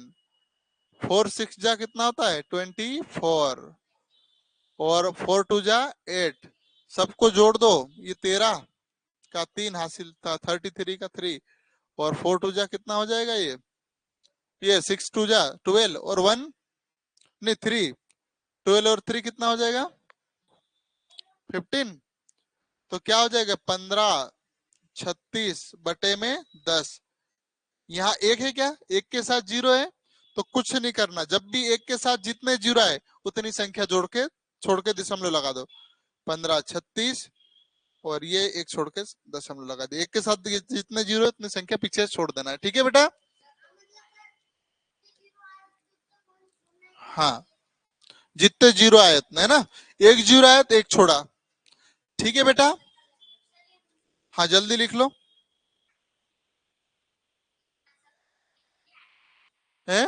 4 6 जा कितना होता है 24, और 4 2 जा 8, सबको जोड़ दो, ये 13 का 3 हासिल था, 33 का 3, और 4 2 जा कितना हो जाएगा ये 6 2 जा 12, और 1 नहीं 3, 12 और 3 कितना हो जाएगा 15, तो क्या हो जाएगा 15 36 बटे में 10। यहाँ एक है क्या, एक के साथ जीरो है, तो कुछ नहीं करना, जब भी एक के साथ जितने जीरो है उतनी संख्या जोड़ के छोड़ के दशमलव लगा दो, 15 36, और ये एक छोड़ के दशमलव लगा दे, एक के साथ जितने जीरो है उतनी संख्या पीछे छोड़ देना है, ठीक है बेटा। हाँ, जितने जीरो आए उतने, है ना, एक जीरो आया तो एक छोड़ा, ठीक है बेटा। हाँ जल्दी लिख लो, है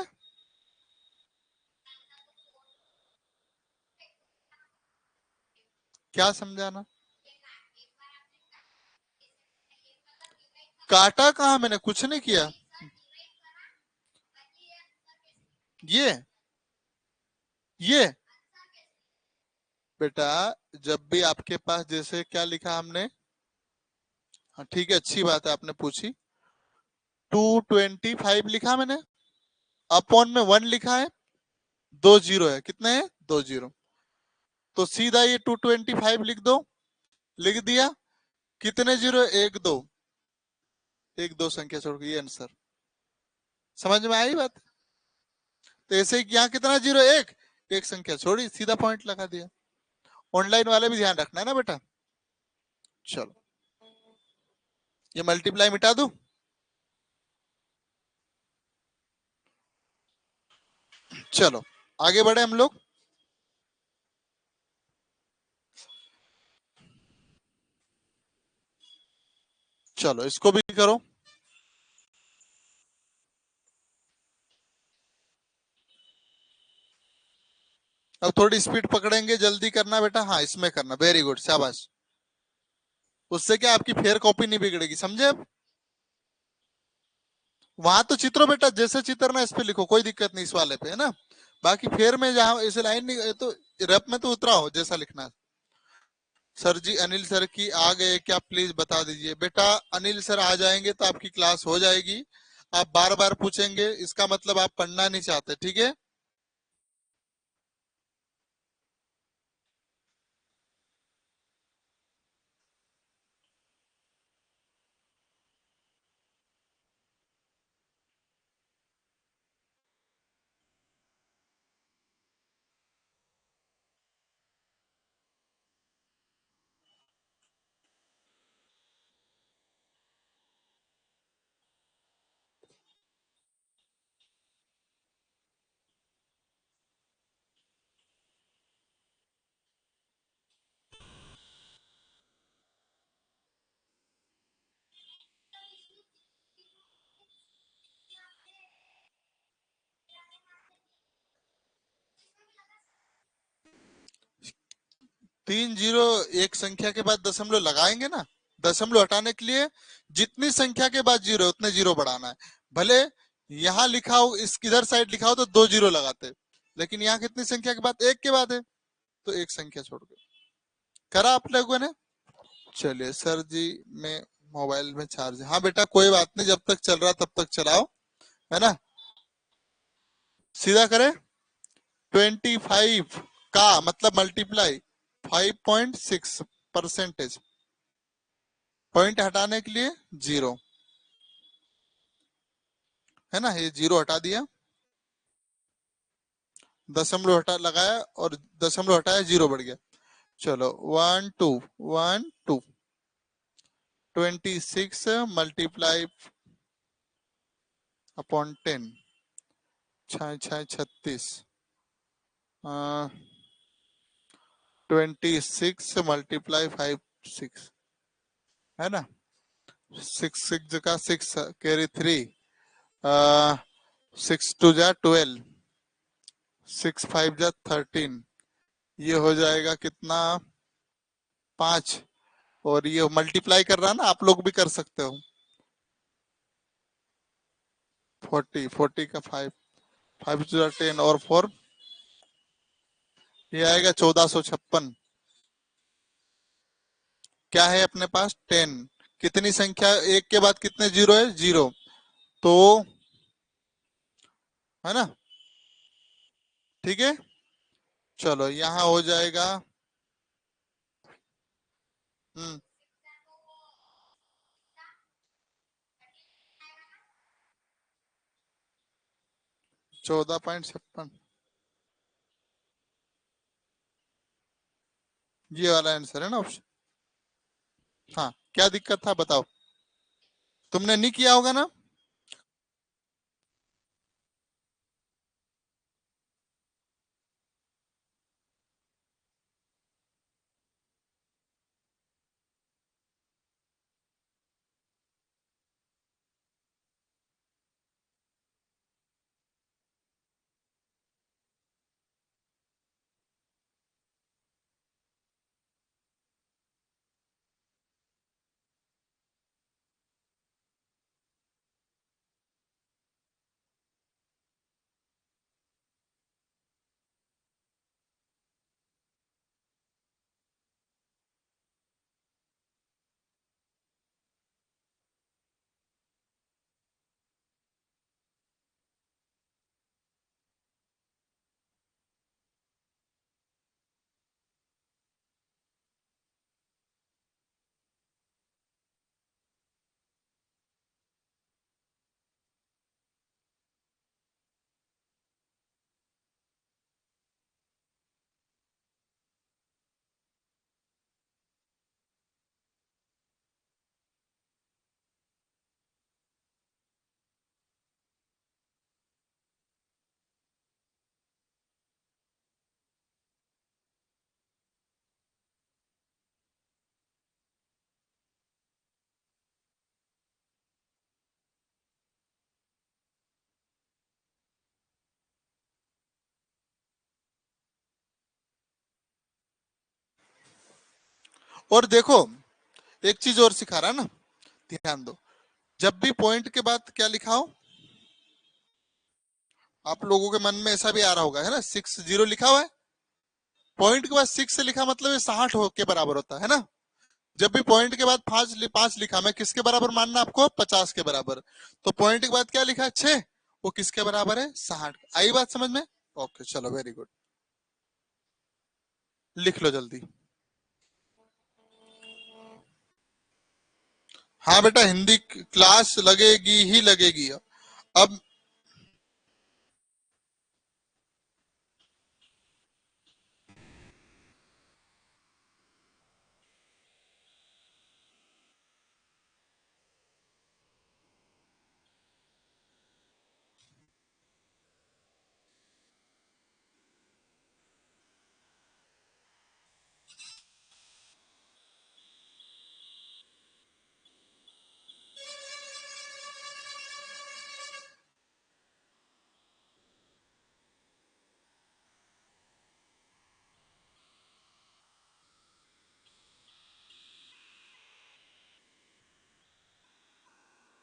क्या समझाना, काटा कहा, मैंने कुछ नहीं किया, ये बेटा जब भी आपके पास, जैसे क्या लिखा हमने, हाँ ठीक है, अच्छी बात है आपने पूछी, 225 लिखा मैंने, अपॉन में 1 लिखा है, 2 जीरो है, कितने हैं 2 जीरो, तो सीधा ये 225 लिख दो, लिख दिया, कितने जीरो, एक दो, एक दो संख्या छोड़ के, ये आंसर, समझ में आई बात। तो ऐसे ही यहाँ कितना जीरो, एक संख्या छोड़ी, सीधा पॉइंट लगा दिया। ऑनलाइन वाले भी ध्यान रखना है ना बेटा। चलो ये मल्टीप्लाई मिटा दूं, चलो आगे बढ़े हम लोग। चलो इसको भी करो, अब थोड़ी स्पीड पकड़ेंगे, जल्दी करना बेटा, हाँ इसमें करना, वेरी गुड शाबाश, उससे क्या आपकी फेयर कॉपी नहीं बिगड़ेगी, समझे अब। वहां तो चित्रो बेटा, जैसे चित्रना इस पे लिखो, कोई दिक्कत नहीं इस वाले पे, है ना, बाकी फेयर में जहां ऐसे लाइन नहीं तो रफ में तो उतरा हो जैसा लिखना है। सर जी अनिल सर की आ गए क्या, प्लीज बता दीजिए बेटा, अनिल सर आ जाएंगे तो आपकी क्लास हो जाएगी, आप बार बार पूछेंगे इसका मतलब आप पढ़ना नहीं चाहते, ठीक है। 3 जीरो एक संख्या के बाद दशमलव लगाएंगे ना, दशमलव हटाने के लिए जितनी संख्या के बाद जीरो उतने जीरो बढ़ाना है, भले यहाँ लिखा हो, इस किधर साइड लिखा हो तो 2 जीरो लगाते, लेकिन यहाँ कितनी संख्या के बाद, एक के बाद है, तो एक संख्या छोड़ के करा आप लोगों ने। चलिए सर जी, में मोबाइल में चार्ज, हाँ बेटा कोई बात नहीं, जब तक चल रहा तब तक चलाओ, है ना, सीधा करें, 25 का मतलब मल्टीप्लाई 5.6%, पॉइंट हटाने के लिए जीरो, है ना, ये जीरो हटा दिया, दशमलव हटा लगाया और दशमलव हटाया, जीरो बढ़ गया, चलो 26 मल्टीप्लाई अपॉन 10, 36, 26 मल्टीप्लाई 5 6, है ना, 6 का 6 कैरी 3, 6 2 जा 12, 6 5 जा 13, ये हो जाएगा कितना 5, और ये मल्टीप्लाई कर रहा ना, आप लोग भी कर सकते हो, 40 40 का 5, 5 10 और 4, ये आएगा 1456। क्या है अपने पास 10, कितनी संख्या एक के बाद कितने जीरो है, जीरो, तो है ना, ठीक है। चलो यहाँ हो जाएगा, हम्म 14.56, ये वाला आंसर है ना ऑप्शन। हाँ, क्या दिक्कत था बताओ, तुमने नहीं किया होगा ना। और देखो, एक चीज और सिखा रहा ना, ध्यान दो, जब भी पॉइंट के बाद क्या लिखा हो, आप लोगों के मन में ऐसा भी आ रहा होगा, है ना, 60 लिखा हुआ है, पॉइंट के बाद 6 से लिखा मतलब ये 60 के बराबर होता है ना। जब भी पॉइंट के बाद 5 लिखा, मैं किसके बराबर मानना आपको, 50 के बराबर, तो पॉइंट के बाद क्या लिखा है 6, वो किसके बराबर है, 60। आई बात समझ में। ओके चलो, वेरी गुड, लिख लो जल्दी। हाँ बेटा, हिंदी क्लास लगेगी ही लगेगी अब।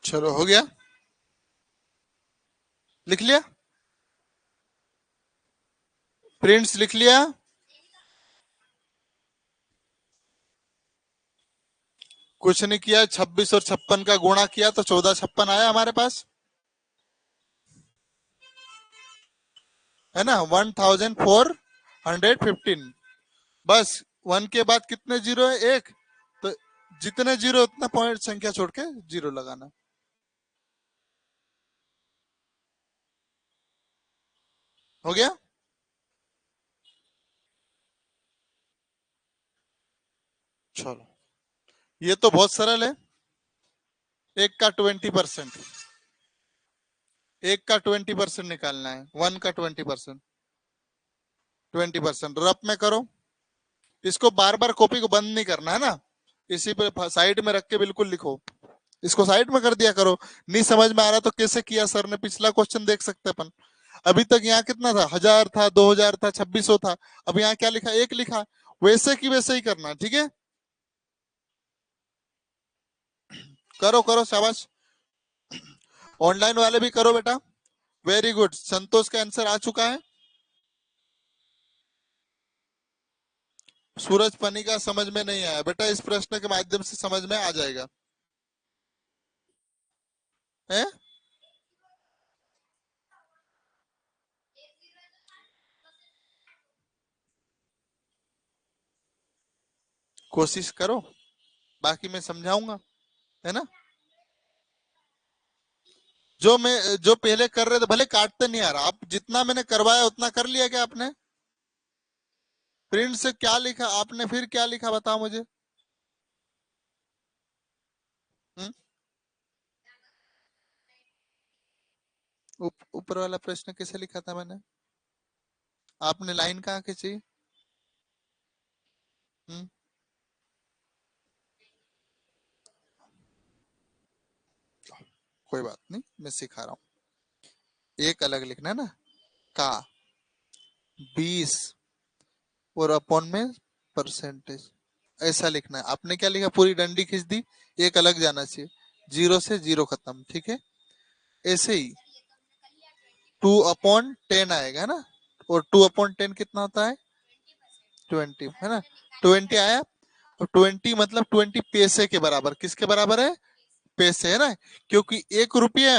चलो हो गया, लिख लिया, प्रिंट्स लिख लिया। कुछ नहीं किया, 26 और 56 का गुणा किया तो 1456 आया हमारे पास, है ना, 1415। बस, 1 के बाद कितने जीरो है, एक, तो जितने जीरो उतना पॉइंट संख्या छोड़ के जीरो लगाना। हो गया। चलो, ये तो बहुत सरल है। एक का 20%, एक का 20% निकालना है, 1 का 20%, 20% रफ में करो। इसको बार बार कॉपी को बंद नहीं करना है ना, इसी पे साइड में रख के बिल्कुल लिखो, इसको साइड में कर दिया करो। नहीं समझ में आ रहा तो कैसे किया सर ने, पिछला क्वेश्चन देख सकते अपन। अभी तक यहाँ कितना था, 1000 था, 2000 था, 2600 था, अब यहाँ क्या लिखा, एक लिखा, वैसे की वैसे ही करना, ठीक है। करो करो, शाबाश। ऑनलाइन वाले भी करो बेटा, वेरी गुड, संतोष का आंसर आ चुका है। सूरज पनी का समझ में नहीं आया बेटा, इस प्रश्न के माध्यम से समझ में आ जाएगा है। कोशिश करो, बाकी मैं समझाऊंगा, है ना। जो पहले कर रहे थे, भले काटते नहीं आ रहा, आप जितना मैंने करवाया उतना कर लिया क्या आपने? प्रिंट से क्या लिखा आपने, फिर क्या लिखा बताओ मुझे। हम्म? ऊपर वाला प्रश्न कैसे लिखा था मैंने? आपने लाइन कहाँ खींची? हम्म? कोई बात नहीं, मैं सिखा रहा हूँ। एक अलग लिखना है ना, का 20 और अपॉन में परसेंटेज, ऐसा लिखना है। आपने क्या लिखा, पूरी डंडी खींच दी, एक अलग जाना चाहिए, जीरो से जीरो खत्म, ठीक है। ऐसे ही 2/10 आएगा ना, और 2/10 कितना होता है? 20, है ना। 20 आया, और 20 मतलब 20 पैसे के बराबर, किसके बराबर है? पैसे, है ना। क्योंकि 1 रुपये,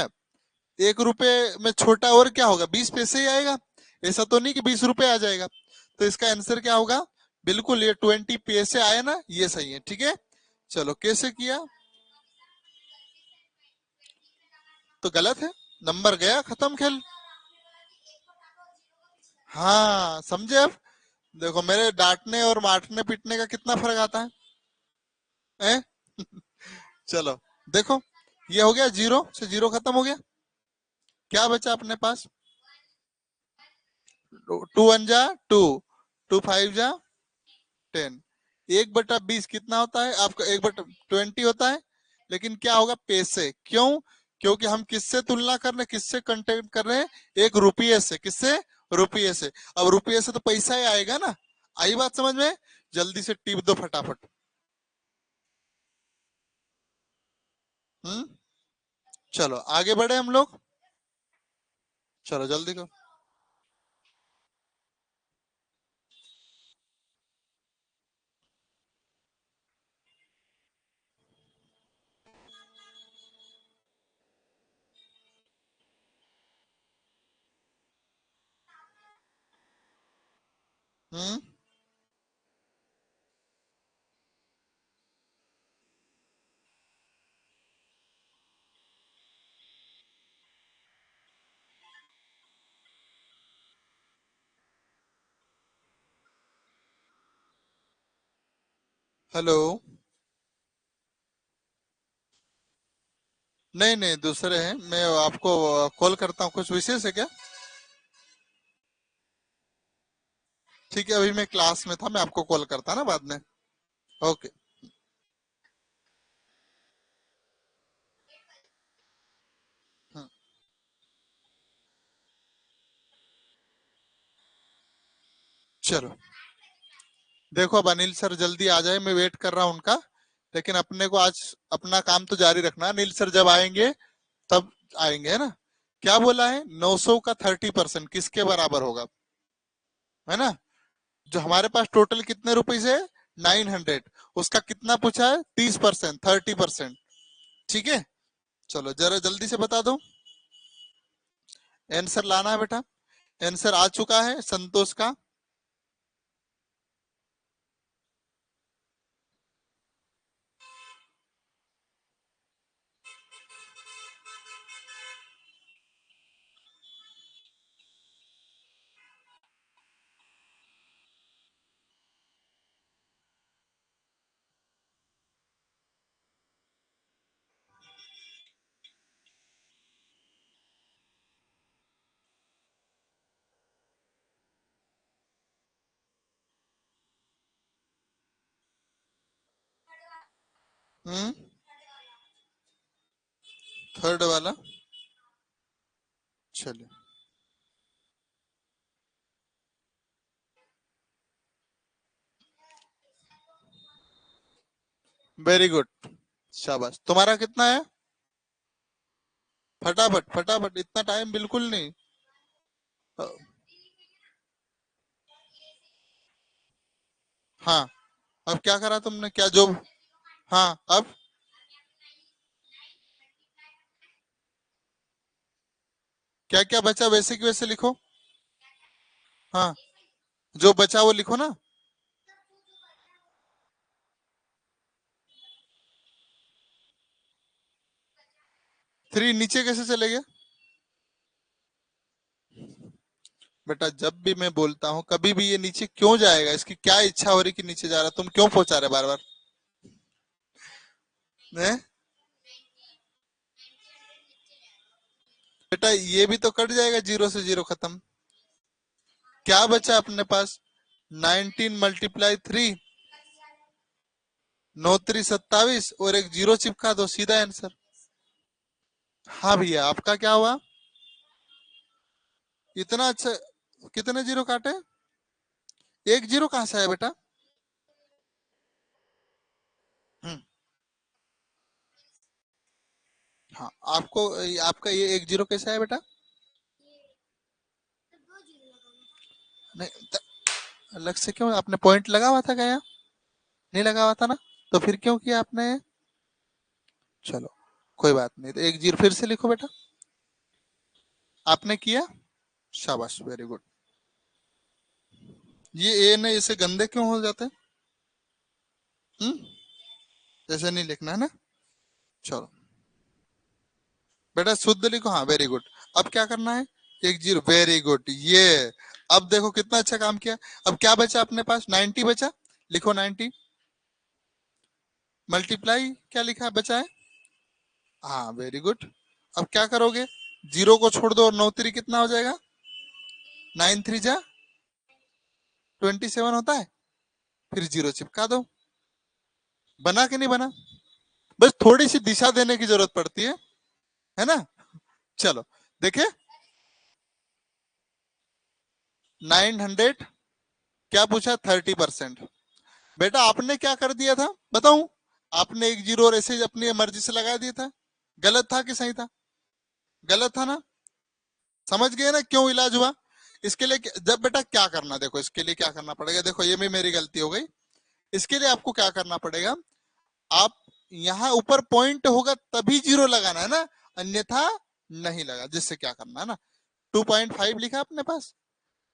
1 रुपये में छोटा और क्या होगा, 20 पैसे ही आएगा। ऐसा तो नहीं कि 20 रुपये आ जाएगा। तो इसका आंसर क्या होगा? बिल्कुल ये 20 पैसे आए ना, ये सही है, ठीक है। चलो कैसे किया? तो गलत है, नंबर गया, खत्म खेल। हाँ समझे अब? देखो मेरे डांटने और मारने पीटने का कितना फर्क आता है, हैं? चलो देखो, ये हो गया, जीरो से जीरो खत्म हो गया। क्या बचा अपने पास? 2 1 जा 2, 2 5 जा 10। 1/20 कितना होता है आपका? 1/20 होता है। लेकिन क्या होगा, पैसे, क्यों? क्योंकि हम किससे तुलना कर रहे हैं, किससे कंटेक्ट कर रहे हैं? 1 रुपये से, किससे? रुपये से। अब रुपये से तो पैसा ही आएगा ना। आई बात समझ में? जल्दी से टिप दो फटाफट। हम्म। चलो आगे बढ़े हम लोग, चलो जल्दी करो। हम्म। हेलो। नहीं नहीं, दूसरे हैं, मैं आपको कॉल करता हूँ, कुछ विशेष है क्या? ठीक है, अभी मैं क्लास में था, मैं आपको कॉल करता ना बाद में। ओके। हम्म, चलो देखो, अब अनिल सर जल्दी आ जाए, मैं वेट कर रहा हूँ उनका। लेकिन अपने को आज अपना काम तो जारी रखना है। अनिल सर जब आएंगे तब आएंगे, है ना। क्या बोला है? 900 का 30% किसके बराबर होगा, है ना। जो हमारे पास टोटल कितने रुपीज है? 900। उसका कितना पूछा है? 30%, 30%, ठीक है। चलो जरा जल्दी से बता दो। आंसर लाना है बेटा। आंसर आ चुका है संतोष का। हम्म। थर्ड वाला। चलिए, वेरी गुड, शाबाश। तुम्हारा कितना है? फटाफट फटाफट, इतना टाइम बिल्कुल नहीं। अ, हाँ, अब क्या करा तुमने, क्या जो? हाँ, अब क्या क्या बचा वैसे की वैसे लिखो। हाँ, जो बचा वो लिखो ना। 3 नीचे कैसे चले गए? बेटा जब भी मैं बोलता हूँ कभी भी ये नीचे क्यों जाएगा, इसकी क्या इच्छा हो रही कि नीचे जा रहा, तुम क्यों पहुंचा रहे बार बार? ने? बेटा ये भी तो कट जाएगा, 0 से 0 खत्म। क्या बचा अपने पास? 19 × 3, 9×3 = 27 और एक 0 चिपका दो, सीधा आंसर। हाँ भैया, आपका क्या हुआ? इतना अच्छा। कितने 0 काटे? एक 0 कहां से आया बेटा? हम्म, हाँ, आपको आपका ये एक 0 कैसे आया बेटा? नहीं अलग से क्यों, आपने पॉइंट लगा हुआ था क्या यहाँ? नहीं लगा हुआ था ना, तो फिर क्यों किया आपने? चलो कोई बात नहीं, तो एक 0 फिर से लिखो बेटा। आपने किया, शाबाश, वेरी गुड। ये ए ने इसे गंदे क्यों हो जाते हैं? ऐसे नहीं लिखना है ना। चलो बेटा शुद्ध लिखो, हाँ वेरी गुड। अब क्या करना है? एक 0, वेरी गुड, ये। अब देखो कितना अच्छा काम किया। अब क्या बचा अपने पास? 90 बचा, लिखो 90 मल्टीप्लाई, क्या लिखा बचा है? हाँ वेरी गुड। अब क्या करोगे? 0 को छोड़ दो और 9×3 कितना हो जाएगा? 9×3 = 27 होता है। फिर 0 चिपका दो। बना कि नहीं बना? बस थोड़ी सी दिशा देने की जरूरत पड़ती है ना। चलो देखे, 900, क्या पूछा? 30%। बेटा आपने क्या कर दिया था बताऊं? आपने एक 0 और ऐसे ही अपनी मर्जी से लगा दिया था। गलत था कि सही था? गलत था ना। समझ गए ना क्यों इलाज हुआ? इसके लिए जब बेटा क्या करना, देखो इसके लिए क्या करना पड़ेगा, देखो ये भी मेरी गलती हो गई। इसके लिए आपको क्या करना पड़ेगा? आप यहाँ ऊपर पॉइंट होगा तभी 0 लगाना है ना, अन्यथा नहीं लगा। जिससे क्या करना है ना, 2.5 लिखा अपने पास।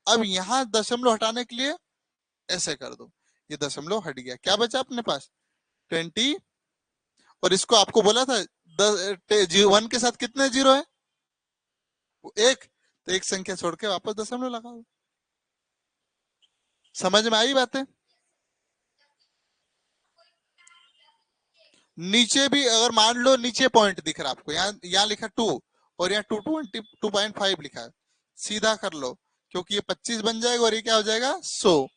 अब यहाँ दशमलव हटाने के लिए ऐसे कर दो, ये दशमलव हट गया, क्या बचा अपने पास? 20। और इसको आपको बोला था 1 के साथ कितने 0 है? एक। तो एक संख्या छोड़ के वापस दशमलव लगाओ। समझ में आई बातें? नीचे भी अगर मान लो नीचे पॉइंट दिख रहा है आपको, यहाँ लिखा 2 और यहाँ 2.5 लिखा है, सीधा कर लो, क्योंकि ये 25 बन जाएगा और ये क्या हो जाएगा? 100।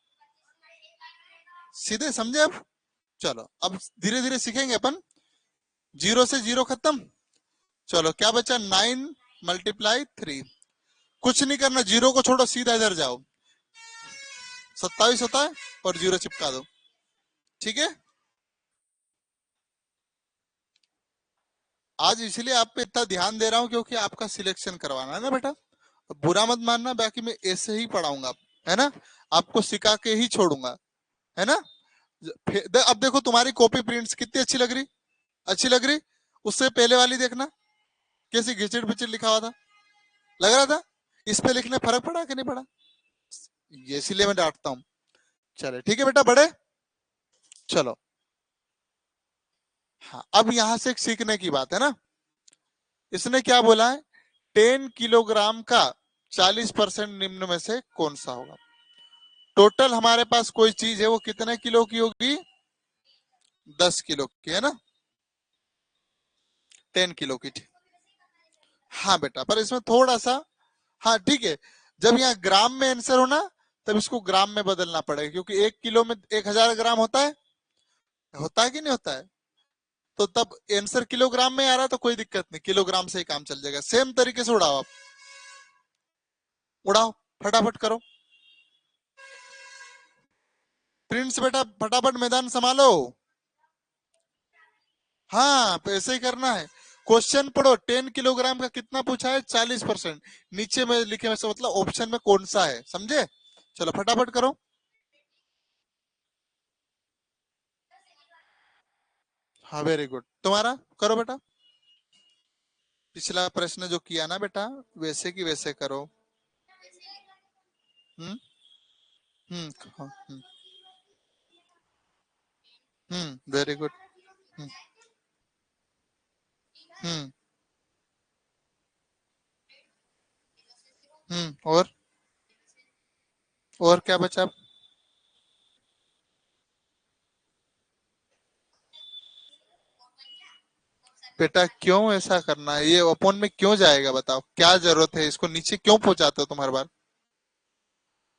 सीधे समझे अब? चलो अब धीरे धीरे सीखेंगे अपन। 0 से 0 खत्म। चलो क्या बचा? 9 × 3। कुछ नहीं करना, 0 को छोड़ो, सीधा इधर जाओ, 27 होता है और 0 चिपका दो। ठीक है। आज इसलिए आप पे इतना ध्यान दे रहा हूं क्योंकि आपका सिलेक्शन करवाना है ना बेटा। बुरा मत मानना, बाकी मैं ऐसे ही पढ़ाऊंगा, है ना। आपको सिखा के ही छोड़ूंगा, है ना। अब देखो तुम्हारी कॉपी प्रिंट्स कितनी अच्छी लग रही। अच्छी लग रही। उससे पहले वाली देखना, कैसी घिचड़ पिचड़ लिखा हुआ था, लग रहा था। इस पे लिखने फर्क पड़ा कि नहीं पड़ा? ये इसीलिए मैं डांटता हूँ। चले ठीक है बेटा, बड़े। चलो, हाँ अब यहां से एक सीखने की बात है ना। इसने क्या बोला है? 10 किलोग्राम का 40% निम्न में से कौन सा होगा? टोटल हमारे पास कोई चीज है, वो कितने किलो की होगी? 10 किलो की, है ना। 10 किलो की। हाँ बेटा, पर इसमें थोड़ा सा, हाँ ठीक है। जब यहाँ ग्राम में आंसर हो ना, तब इसको ग्राम में बदलना पड़ेगा, क्योंकि 1 किलो में 1000 ग्राम होता है। होता है कि नहीं होता है? तो तब आंसर किलोग्राम में आ रहा है, तो कोई दिक्कत नहीं, किलोग्राम से ही काम चल जाएगा। सेम तरीके से उड़ाओ आप, उड़ाओ, फटाफट करो। प्रिंस बेटा फटाफट मैदान संभालो। हाँ तो ऐसे ही करना है। क्वेश्चन पढ़ो, 10 किलोग्राम का कितना पूछा है? 40%। नीचे में लिखे में से मतलब ऑप्शन में कौन सा है, समझे? चलो फटाफट करो। हाँ वेरी गुड, तुम्हारा करो बेटा। पिछला प्रश्न जो किया ना बेटा, वैसे की वैसे करो। हम्म हाँ, वेरी गुड। हम्म हम्म और क्या बचा? बेटा क्यों ऐसा करना है? ये ओपन में क्यों जाएगा बताओ, क्या जरूरत है इसको नीचे क्यों पहुंचाते हो तुम हर बार?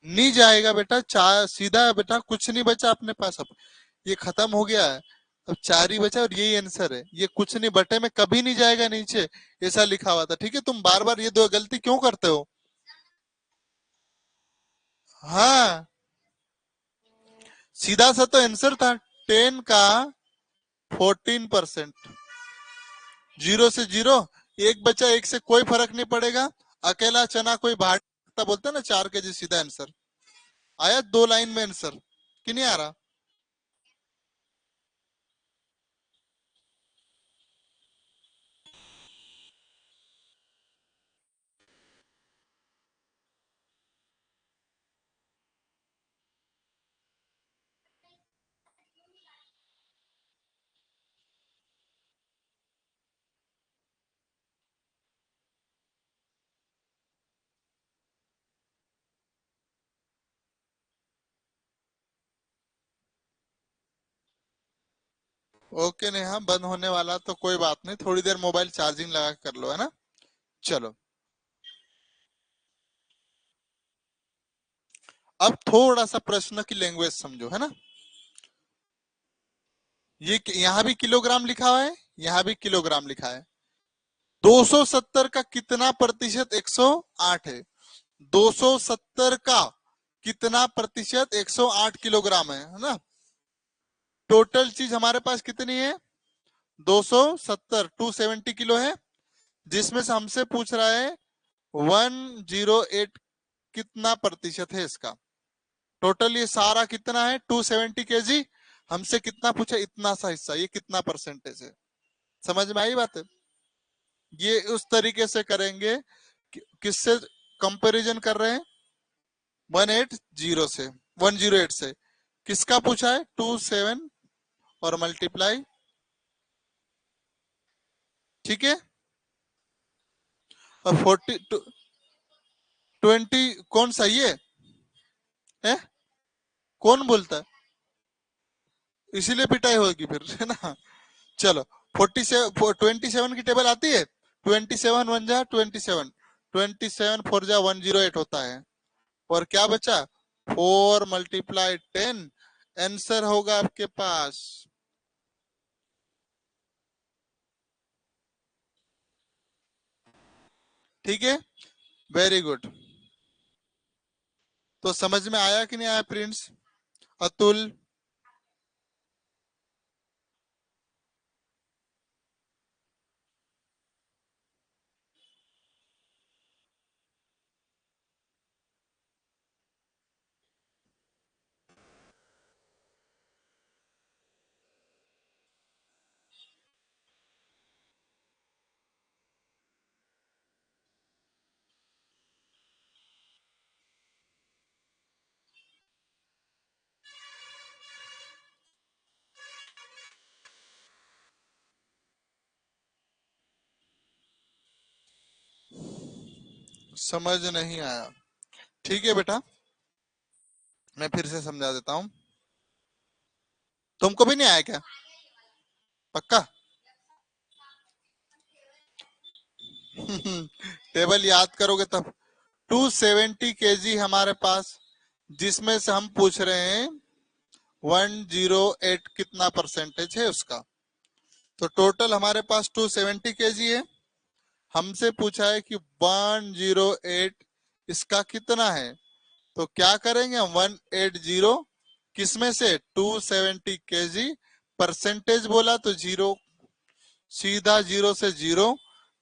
नहीं जाएगा बेटा, चार सीधा है बेटा, कुछ नहीं बचा अपने पास अब, ये खत्म हो गया है। अब चार ही बचा और यही आंसर है, ये कुछ नहीं, बटे में कभी नहीं जाएगा नीचे, ऐसा लिखा हुआ था। ठीक है, तुम बार बार ये दो गलती क्यों करते हो? हाँ, सीधा सा तो आंसर था, 10 का 14%। जीरो से जीरो, एक बचा, एक से कोई फर्क नहीं पड़ेगा। अकेला चना कोई भाटा बोलते हैं ना, 4 kg सीधा आंसर आया, 2 लाइन में आंसर, कि नहीं आ रहा? ओके, नहीं हाँ, बंद होने वाला तो कोई बात नहीं, थोड़ी देर मोबाइल चार्जिंग लगा के कर लो, है ना? चलो, अब थोड़ा सा प्रश्न की लैंग्वेज समझो, है ना? ये यहाँ भी किलोग्राम लिखा हुआ है, यहाँ भी किलोग्राम लिखा है। 270 का कितना प्रतिशत 108 है? 270 का कितना प्रतिशत 108 किलोग्राम है ना? टोटल चीज हमारे पास कितनी है? 270, 270 किलो है, जिसमें से हमसे पूछ रहा है 108 कितना प्रतिशत है इसका। टोटल ये सारा कितना है? 270 kg। हमसे कितना पूछा? इतना सा हिस्सा, ये कितना परसेंटेज है? समझ में आई बात है? ये उस तरीके से करेंगे, किससे कंपैरिजन कर रहे हैं? 180 से, 108 से। किसका पूछा है? 27 और मल्टीप्लाई, ठीक है। और 20 कौन सा ये है? कौन बोलता है? इसीलिए पिटाई होगी फिर, है ना? चलो, 27 की टेबल आती है। 27 1 जा 27, 27 4 जा 108 होता है। और क्या बचा? 4 × 10, आंसर होगा आपके पास। ठीक है, वेरी गुड। तो समझ में आया कि नहीं आया प्रिंस? अतुल? समझ नहीं आया? ठीक है बेटा, मैं फिर से समझा देता हूँ। तुमको भी नहीं आया क्या? पक्का? टेबल याद करोगे तब। 270 kg हमारे पास, जिसमें से हम पूछ रहे हैं 108 कितना परसेंटेज है उसका। तो टोटल हमारे पास 270 kg है, हमसे पूछा है कि 108 इसका कितना है। तो क्या करेंगे हम? 180 किसमें से? 270 kg। परसेंटेज बोला तो जीरो, सीधा 0 से 0,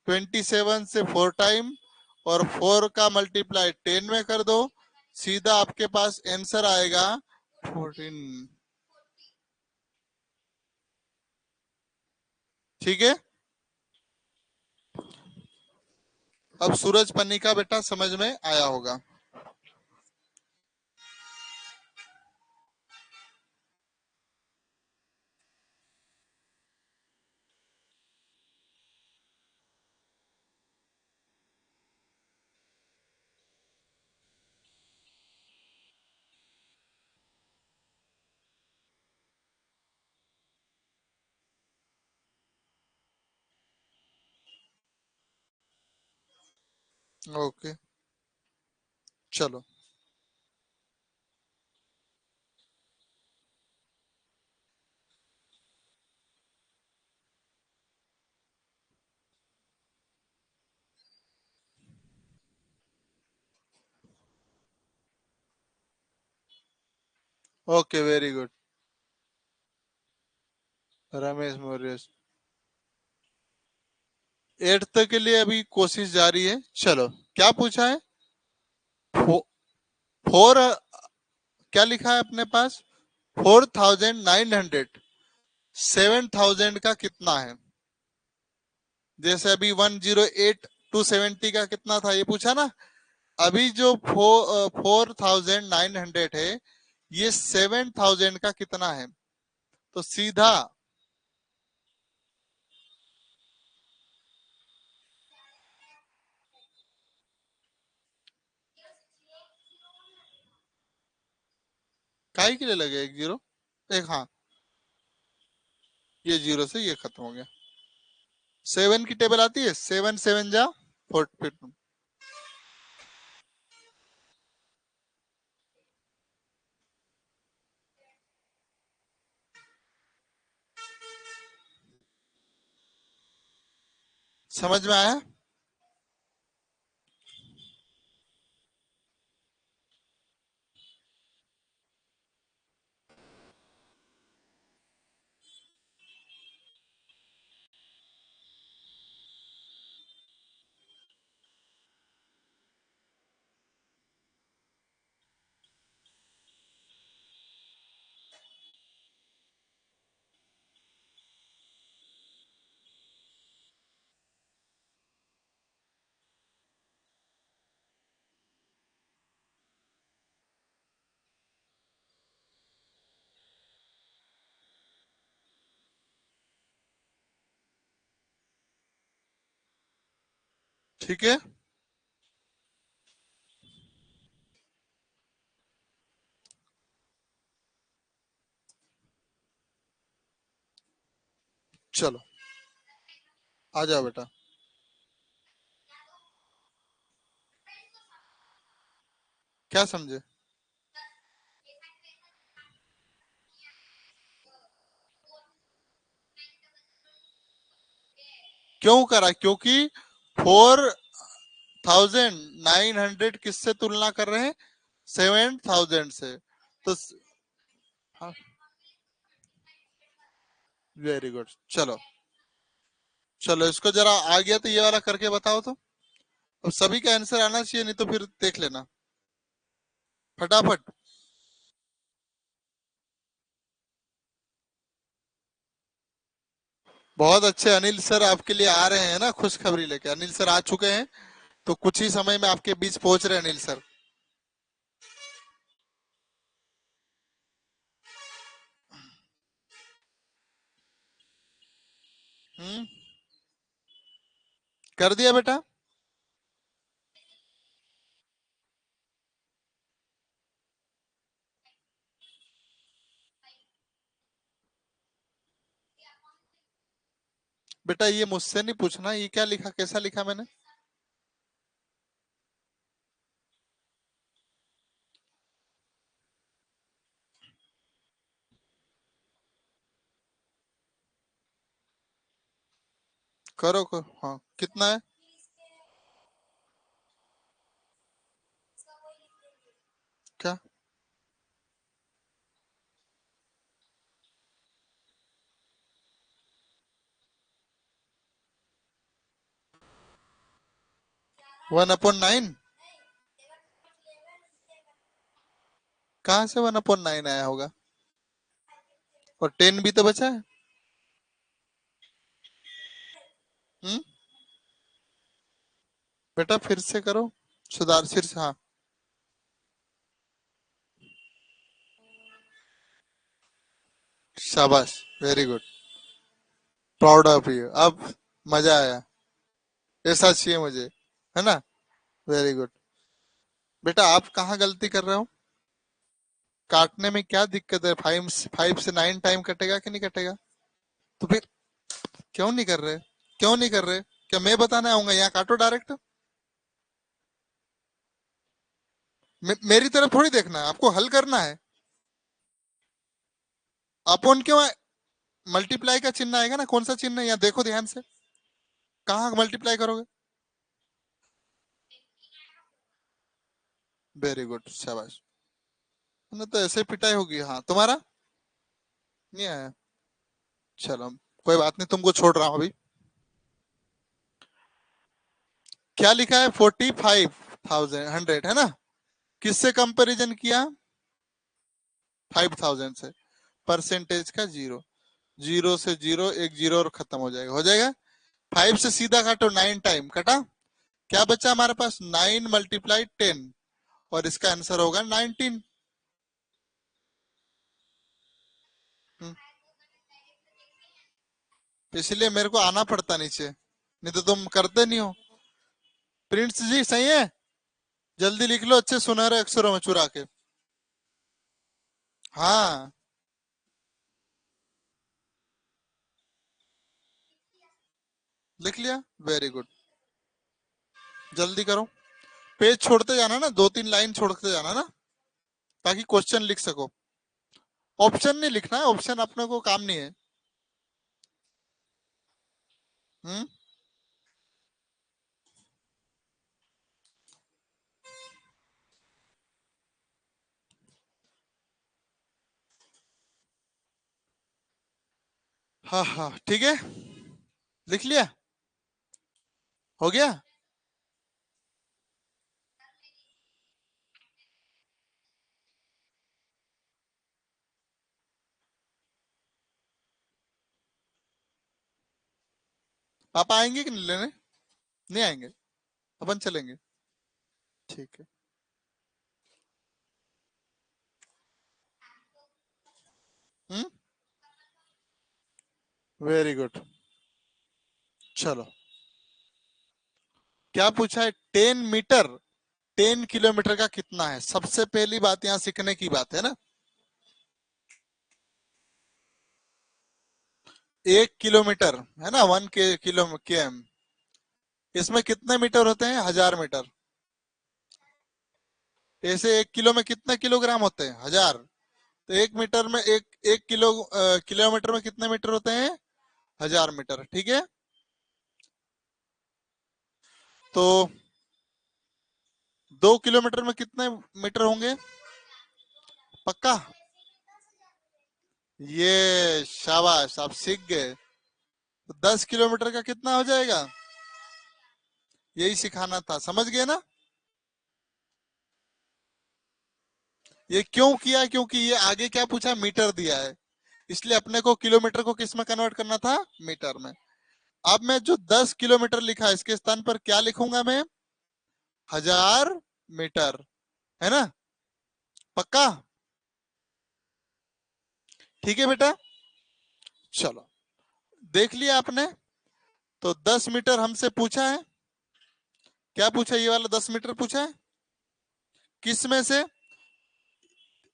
27 से 4 टाइम, और 4 का मल्टीप्लाई 10 में कर दो, सीधा आपके पास आंसर आएगा 14। ठीक है। अब सूरज पन्नी का बेटा समझ में आया होगा। ओके, चलो। Okay, very good. Ramesh Maurya. 8th के लिए अभी कोशिश जारी है। चलो, क्या पूछा है? फो, फोर, क्या लिखा है अपने पास? 4900। 7000 का कितना है? जैसे अभी 108 का कितना था, ये पूछा ना। अभी जो 4900 है, ये 7000 का कितना है? तो सीधा काहे के लिए लगे एक जीरो? एक, हाँ, ये जीरो से ये खत्म हो गया। 7 की टेबल आती है, 7 7 जा 40। समझ में आया? ठीक है, चलो आ जाओ बेटा। क्या समझे? क्यों करा? क्योंकि 4900 किससे तुलना कर रहे हैं? 7000 से। तो हाँ, वेरी गुड। चलो, चलो इसको जरा आ गया तो ये वाला करके बताओ तो। अब सभी का आंसर आना चाहिए, नहीं तो फिर देख लेना फटाफट। बहुत अच्छे, अनिल सर आपके लिए आ रहे हैं ना खुशखबरी लेके। अनिल सर आ चुके हैं, तो कुछ ही समय में आपके बीच पहुंच रहे हैं अनिल सर। कर दिया बेटा। बेटा ये मुझसे नहीं पूछना, ये क्या लिखा, कैसा लिखा मैंने? करो करो, हाँ, कितना है? क्या? 1/9? कहाँ से 1/9 आया होगा? और 10 भी तो बचा है। हम्म। बेटा फिर से करो, सुधार फिर से, हाँ। शाबाश, very good, proud of you. अब मजा आया, ऐसा चाहिए मुझे, है ना? Very good. बेटा आप कहाँ गलती कर रहे हो? काटने में क्या दिक्कत है? 5 से 9 टाइम कटेगा कि नहीं कटेगा? तो फिर क्यों नहीं कर रहे? क्यों नहीं कर रहे? क्या मैं बताने आऊंगा? यहाँ काटो डायरेक्ट। मेरी तरफ थोड़ी देखना है, आपको हल करना है। अपॉन क्यों है? मल्टीप्लाई का चिन्ह आएगा ना, कौन सा चिन्ह है यहाँ देखो ध्यान से। कहाँ मल्टीप्लाई करोगे? वेरी गुड, शाबाश। ना तो ऐसे पिटाई होगी। हाँ, तुम्हारा नहीं आया? चलो कोई बात नहीं, तुमको छोड़ रहा हूँ अभी। क्या लिखा है? 45,100, है ना? किससे कंपैरिजन किया? 5,000 से। परसेंटेज का जीरो, जीरो से जीरो, एक जीरो और खत्म हो जाएगा, हो जाएगा। 5 से सीधा काटो, 9 टाइम कटा। क्या बचा हमारे पास? 9 × 10, और इसका आंसर होगा 19। इसलिए मेरे को आना पड़ता नीचे, नहीं तो तुम करते नहीं हो। प्रिंस जी सही है? जल्दी लिख लो अच्छे सुनहरे अक्षरों में चुरा के। हाँ, लिख लिया, वेरी गुड। जल्दी करो, पेज छोड़ते जाना ना, 2-3 लाइन छोड़ते जाना ना, ताकि क्वेश्चन लिख सको। ऑप्शन नहीं लिखना है, ऑप्शन अपने को काम नहीं है। हम्म। हाँ हाँ ठीक है, लिख लिया, हो गया। पापा आएंगे कि नहीं लेने? नहीं आएंगे, अपन चलेंगे। ठीक है। हम्म। Very good. चलो, क्या पूछा है? 10 मीटर, 10 किलोमीटर का कितना है? सबसे पहली बात यहाँ सीखने की बात है ना। 1 किलोमीटर है ना, 1 के एम। इसमें कितने मीटर होते हैं? 1000 मीटर। ऐसे 1 किलो में कितने किलोग्राम होते हैं? 1000। तो 1 मीटर में एक किलोमीटर में कितने मीटर होते हैं? 1000 मीटर, ठीक है। तो 2 किलोमीटर में कितने मीटर होंगे? पक्का? ये शाबाश, आप सीख गए। तो 10 किलोमीटर का कितना हो जाएगा? यही सिखाना था, समझ गए ना? ये क्यों किया? क्योंकि ये आगे क्या पूछा? मीटर दिया है, इसलिए अपने को किलोमीटर को किस में कन्वर्ट करना था? मीटर में। अब मैं जो 10 किलोमीटर लिखा है, इसके स्थान पर क्या लिखूंगा मैं? 1000 मीटर, है ना? पक्का? ठीक है बेटा, चलो। देख लिया आपने? तो 10 मीटर हमसे पूछा है। क्या पूछा? ये वाला 10 मीटर पूछा है। किस में से?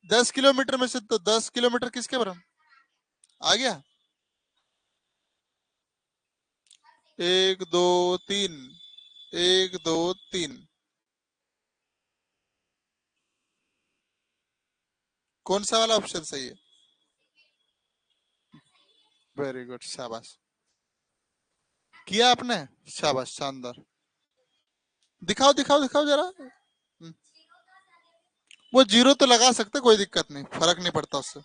10 किलोमीटर में से। तो 10 किलोमीटर किसके बराबर? आ गया। 1 2 3, 1 2 3। कौन सा वाला ऑप्शन सही है? वेरी गुड, शाबाश। किया आपने, शाबाश, शानदार। दिखाओ दिखाओ दिखाओ जरा। वो जीरो तो लगा सकते, कोई दिक्कत नहीं, फर्क नहीं पड़ता उससे।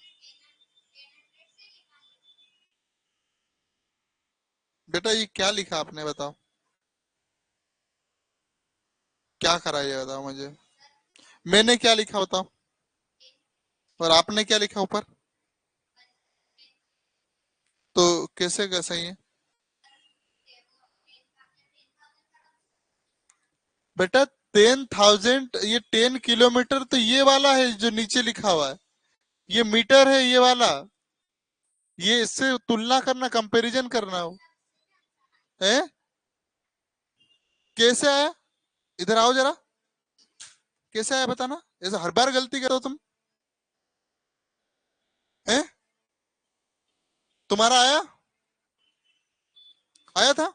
बेटा ये क्या लिखा आपने, बताओ। क्या करा ये बताओ मुझे। मैंने क्या लिखा बताओ। और आपने क्या लिखा ऊपर। तो कैसे का सही है। बेटा 10,000, ये 10 किलोमीटर तो ये वाला है जो नीचे लिखा हुआ है। ये मीटर है ये वाला। ये इससे तुलना करना, कंपैरिजन करना हो है। कैसे आया। इधर आओ जरा। कैसे आया बताना। ऐसा हर बार गलती करो तुम। है। तुम्हारा आया। आया था।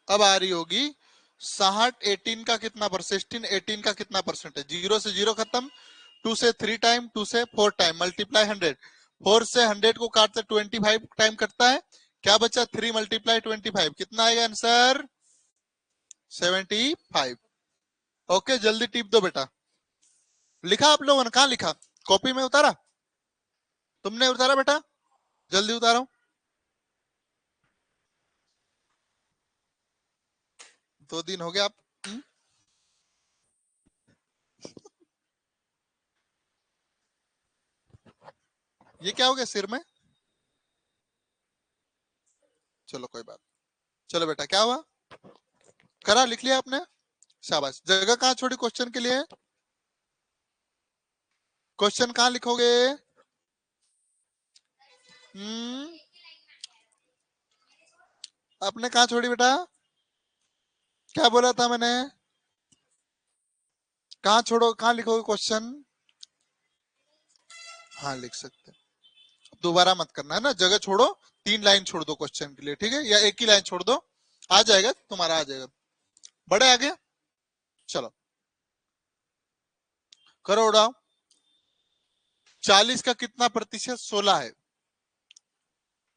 अब आ रही होगी 60 18 का कितना परसेंट, 16 18 का कितना परसेंट है। 0 से 0 खत्म, 2 से 3 टाइम, 2 से 4 टाइम, मल्टीप्लाई 100। 4 से 100 को काटते 25 टाइम करता है। क्या बचा? 3 मल्टीप्लाई 25, कितना आएगा आंसर? 75। ओके, जल्दी टिप दो बेटा। लिखा आप लोगों ने? कहाँ लिखा? कॉपी में उतारा? तुमने उतारा बेटा? जल्दी उतारो। 2 दिन हो गया आप। ये क्या हो गया सिर में? चलो कोई बात। चलो बेटा, क्या हुआ? करा, लिख लिया आपने? शाबाश। जगह कहाँ छोड़ी क्वेश्चन के लिए? क्वेश्चन कहाँ लिखोगे? हम्म, आपने कहाँ छोड़ी बेटा? क्या बोला था मैंने? कहाँ छोड़ो, कहाँ लिखोगे क्वेश्चन? हाँ, लिख सकते हैं। दोबारा मत करना है ना, जगह छोड़ो। 3 लाइन छोड़ दो क्वेश्चन के लिए, ठीक है? या एक ही लाइन छोड़ दो, आ जाएगा तुम्हारा, आ जाएगा। बड़े आगे। चलो करो, उड़ाओ। 40 का कितना प्रतिशत 16 है?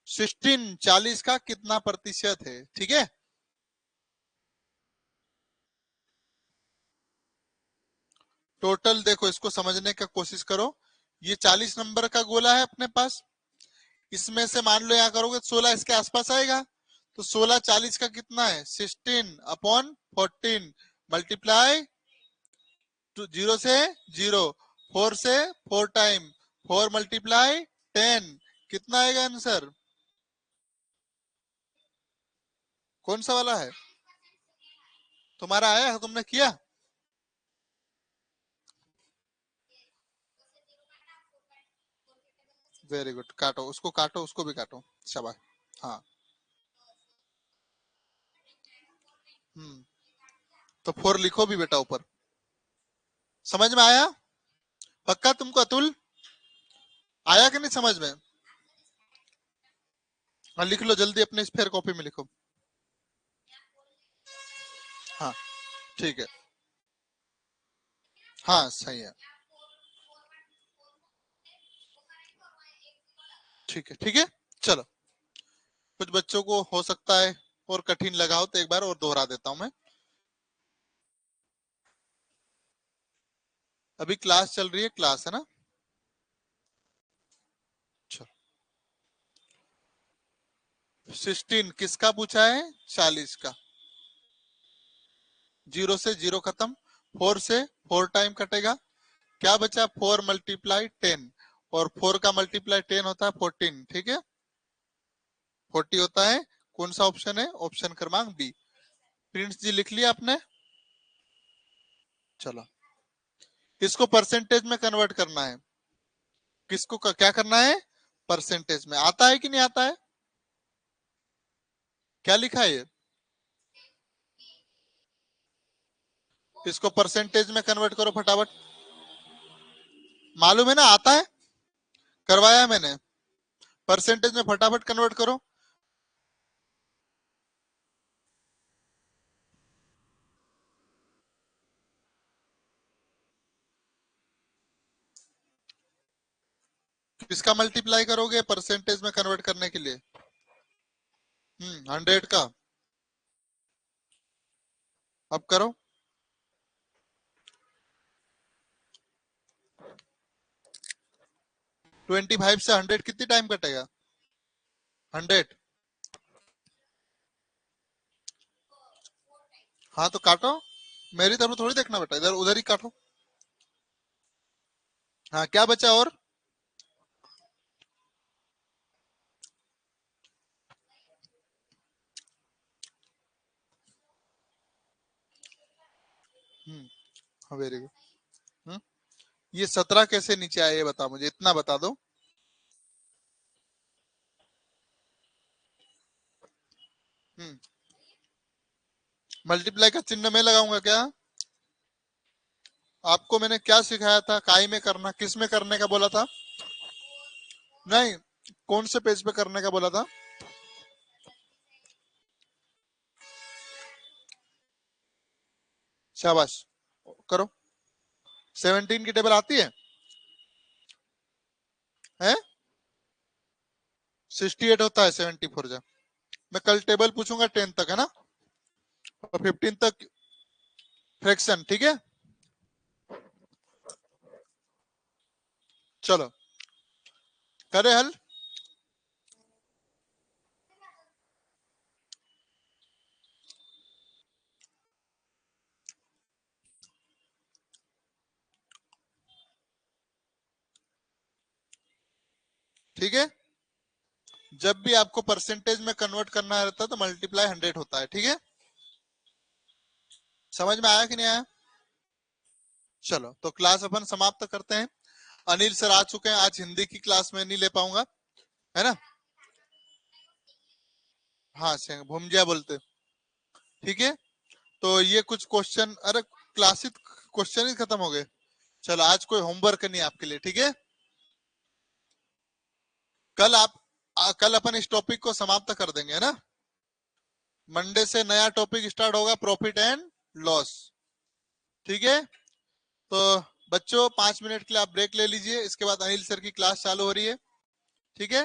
16, 40 का कितना प्रतिशत है? ठीक है, टोटल देखो, इसको समझने का कोशिश करो। ये 40 नंबर का गोला है अपने पास। इसमें से मान लो यहाँ करोगे 16 इसके आसपास आएगा। तो 16 40 का कितना है? 16/14 मल्टीप्लाई 0 से 0, 4 से 4 टाइम, 4 मल्टीप्लाई 10, कितना आएगा आंसर? कौन सा वाला है तुम्हारा? आया है? तुमने किया? वेरी गुड, काटो उसको, काटो उसको भी काटो। शाबाश। हाँ। हम्म, तो 4 लिखो भी बेटा ऊपर। समझ में आया? पक्का तुमको अतुल? आया कि नहीं समझ में? हाँ, लिख लो जल्दी अपने स्पेयर कॉपी में लिखो। हाँ, ठीक है। हाँ, सही है। ठीक है, ठीक है। चलो, कुछ बच्चों को हो सकता है और कठिन लगा हो, तो एक बार और दोहरा देता हूं मैं। अभी क्लास चल रही है, क्लास है ना? 16 किसका पूछा है? 40 का। 0 से 0 खत्म, 4 से 4 टाइम कटेगा। क्या बचा? 4 मल्टीप्लाई 10, और 4 का मल्टीप्लाई 10 होता है 14, ठीक है? 40 होता है। कौन सा ऑप्शन है? ऑप्शन क्रमांक बी। प्रिंस जी लिख लिया आपने? चलो, इसको परसेंटेज में कन्वर्ट करना है। किसको क्या करना है? परसेंटेज में। आता है कि नहीं आता है? क्या लिखा है ये? इसको परसेंटेज में कन्वर्ट करो फटाफट। मालूम है ना, आता है, करवाया है मैंने। परसेंटेज में फटाफट कन्वर्ट करो। किसका मल्टीप्लाई करोगे परसेंटेज में कन्वर्ट करने के लिए? 100 का। अब करो। 25 से 100 कितनी टाइम कटेगा? 100। हाँ, तो काटो। मेरी तरफ थोड़ी देखना बेटा, इधर उधर ही काटो। हाँ, क्या बचा और? हाँ, वेरी गुड। ये 17 कैसे नीचे आया, ये बता मुझे, इतना बता दो। मल्टीप्लाई का चिन्ह मैं लगाऊंगा क्या? आपको मैंने क्या सिखाया था? काई में करना, किस में करने का बोला था? नहीं, कौन से पेज पे करने का बोला था? शाबाश, करो। 17 की टेबल आती है? हैं? 68 होता है 74 जा। मैं कल टेबल पूछूंगा 10 तक, है ना, और 15 तक फ्रैक्शन, ठीक है। चलो करे हल। ठीक है, जब भी आपको परसेंटेज में कन्वर्ट करना रहता है तो मल्टीप्लाई 100 होता है, ठीक है। समझ में आया कि नहीं आया? चलो तो क्लास अपन समाप्त करते हैं। अनिल सर आ चुके हैं, आज हिंदी की क्लास में नहीं ले पाऊंगा, है ना। हाँ भूमजिया बोलते, ठीक है। तो ये कुछ क्वेश्चन, अरे क्लासिक क्वेश्चन ही खत्म हो गए। चलो आज कोई होमवर्क नहीं आपके लिए, ठीक है। कल अपन इस टॉपिक को समाप्त कर देंगे, है ना। मंडे से नया टॉपिक स्टार्ट होगा, प्रॉफिट एंड लॉस, ठीक है। तो बच्चों 5 मिनट के लिए आप ब्रेक ले लीजिए, इसके बाद अनिल सर की क्लास चालू हो रही है, ठीक है।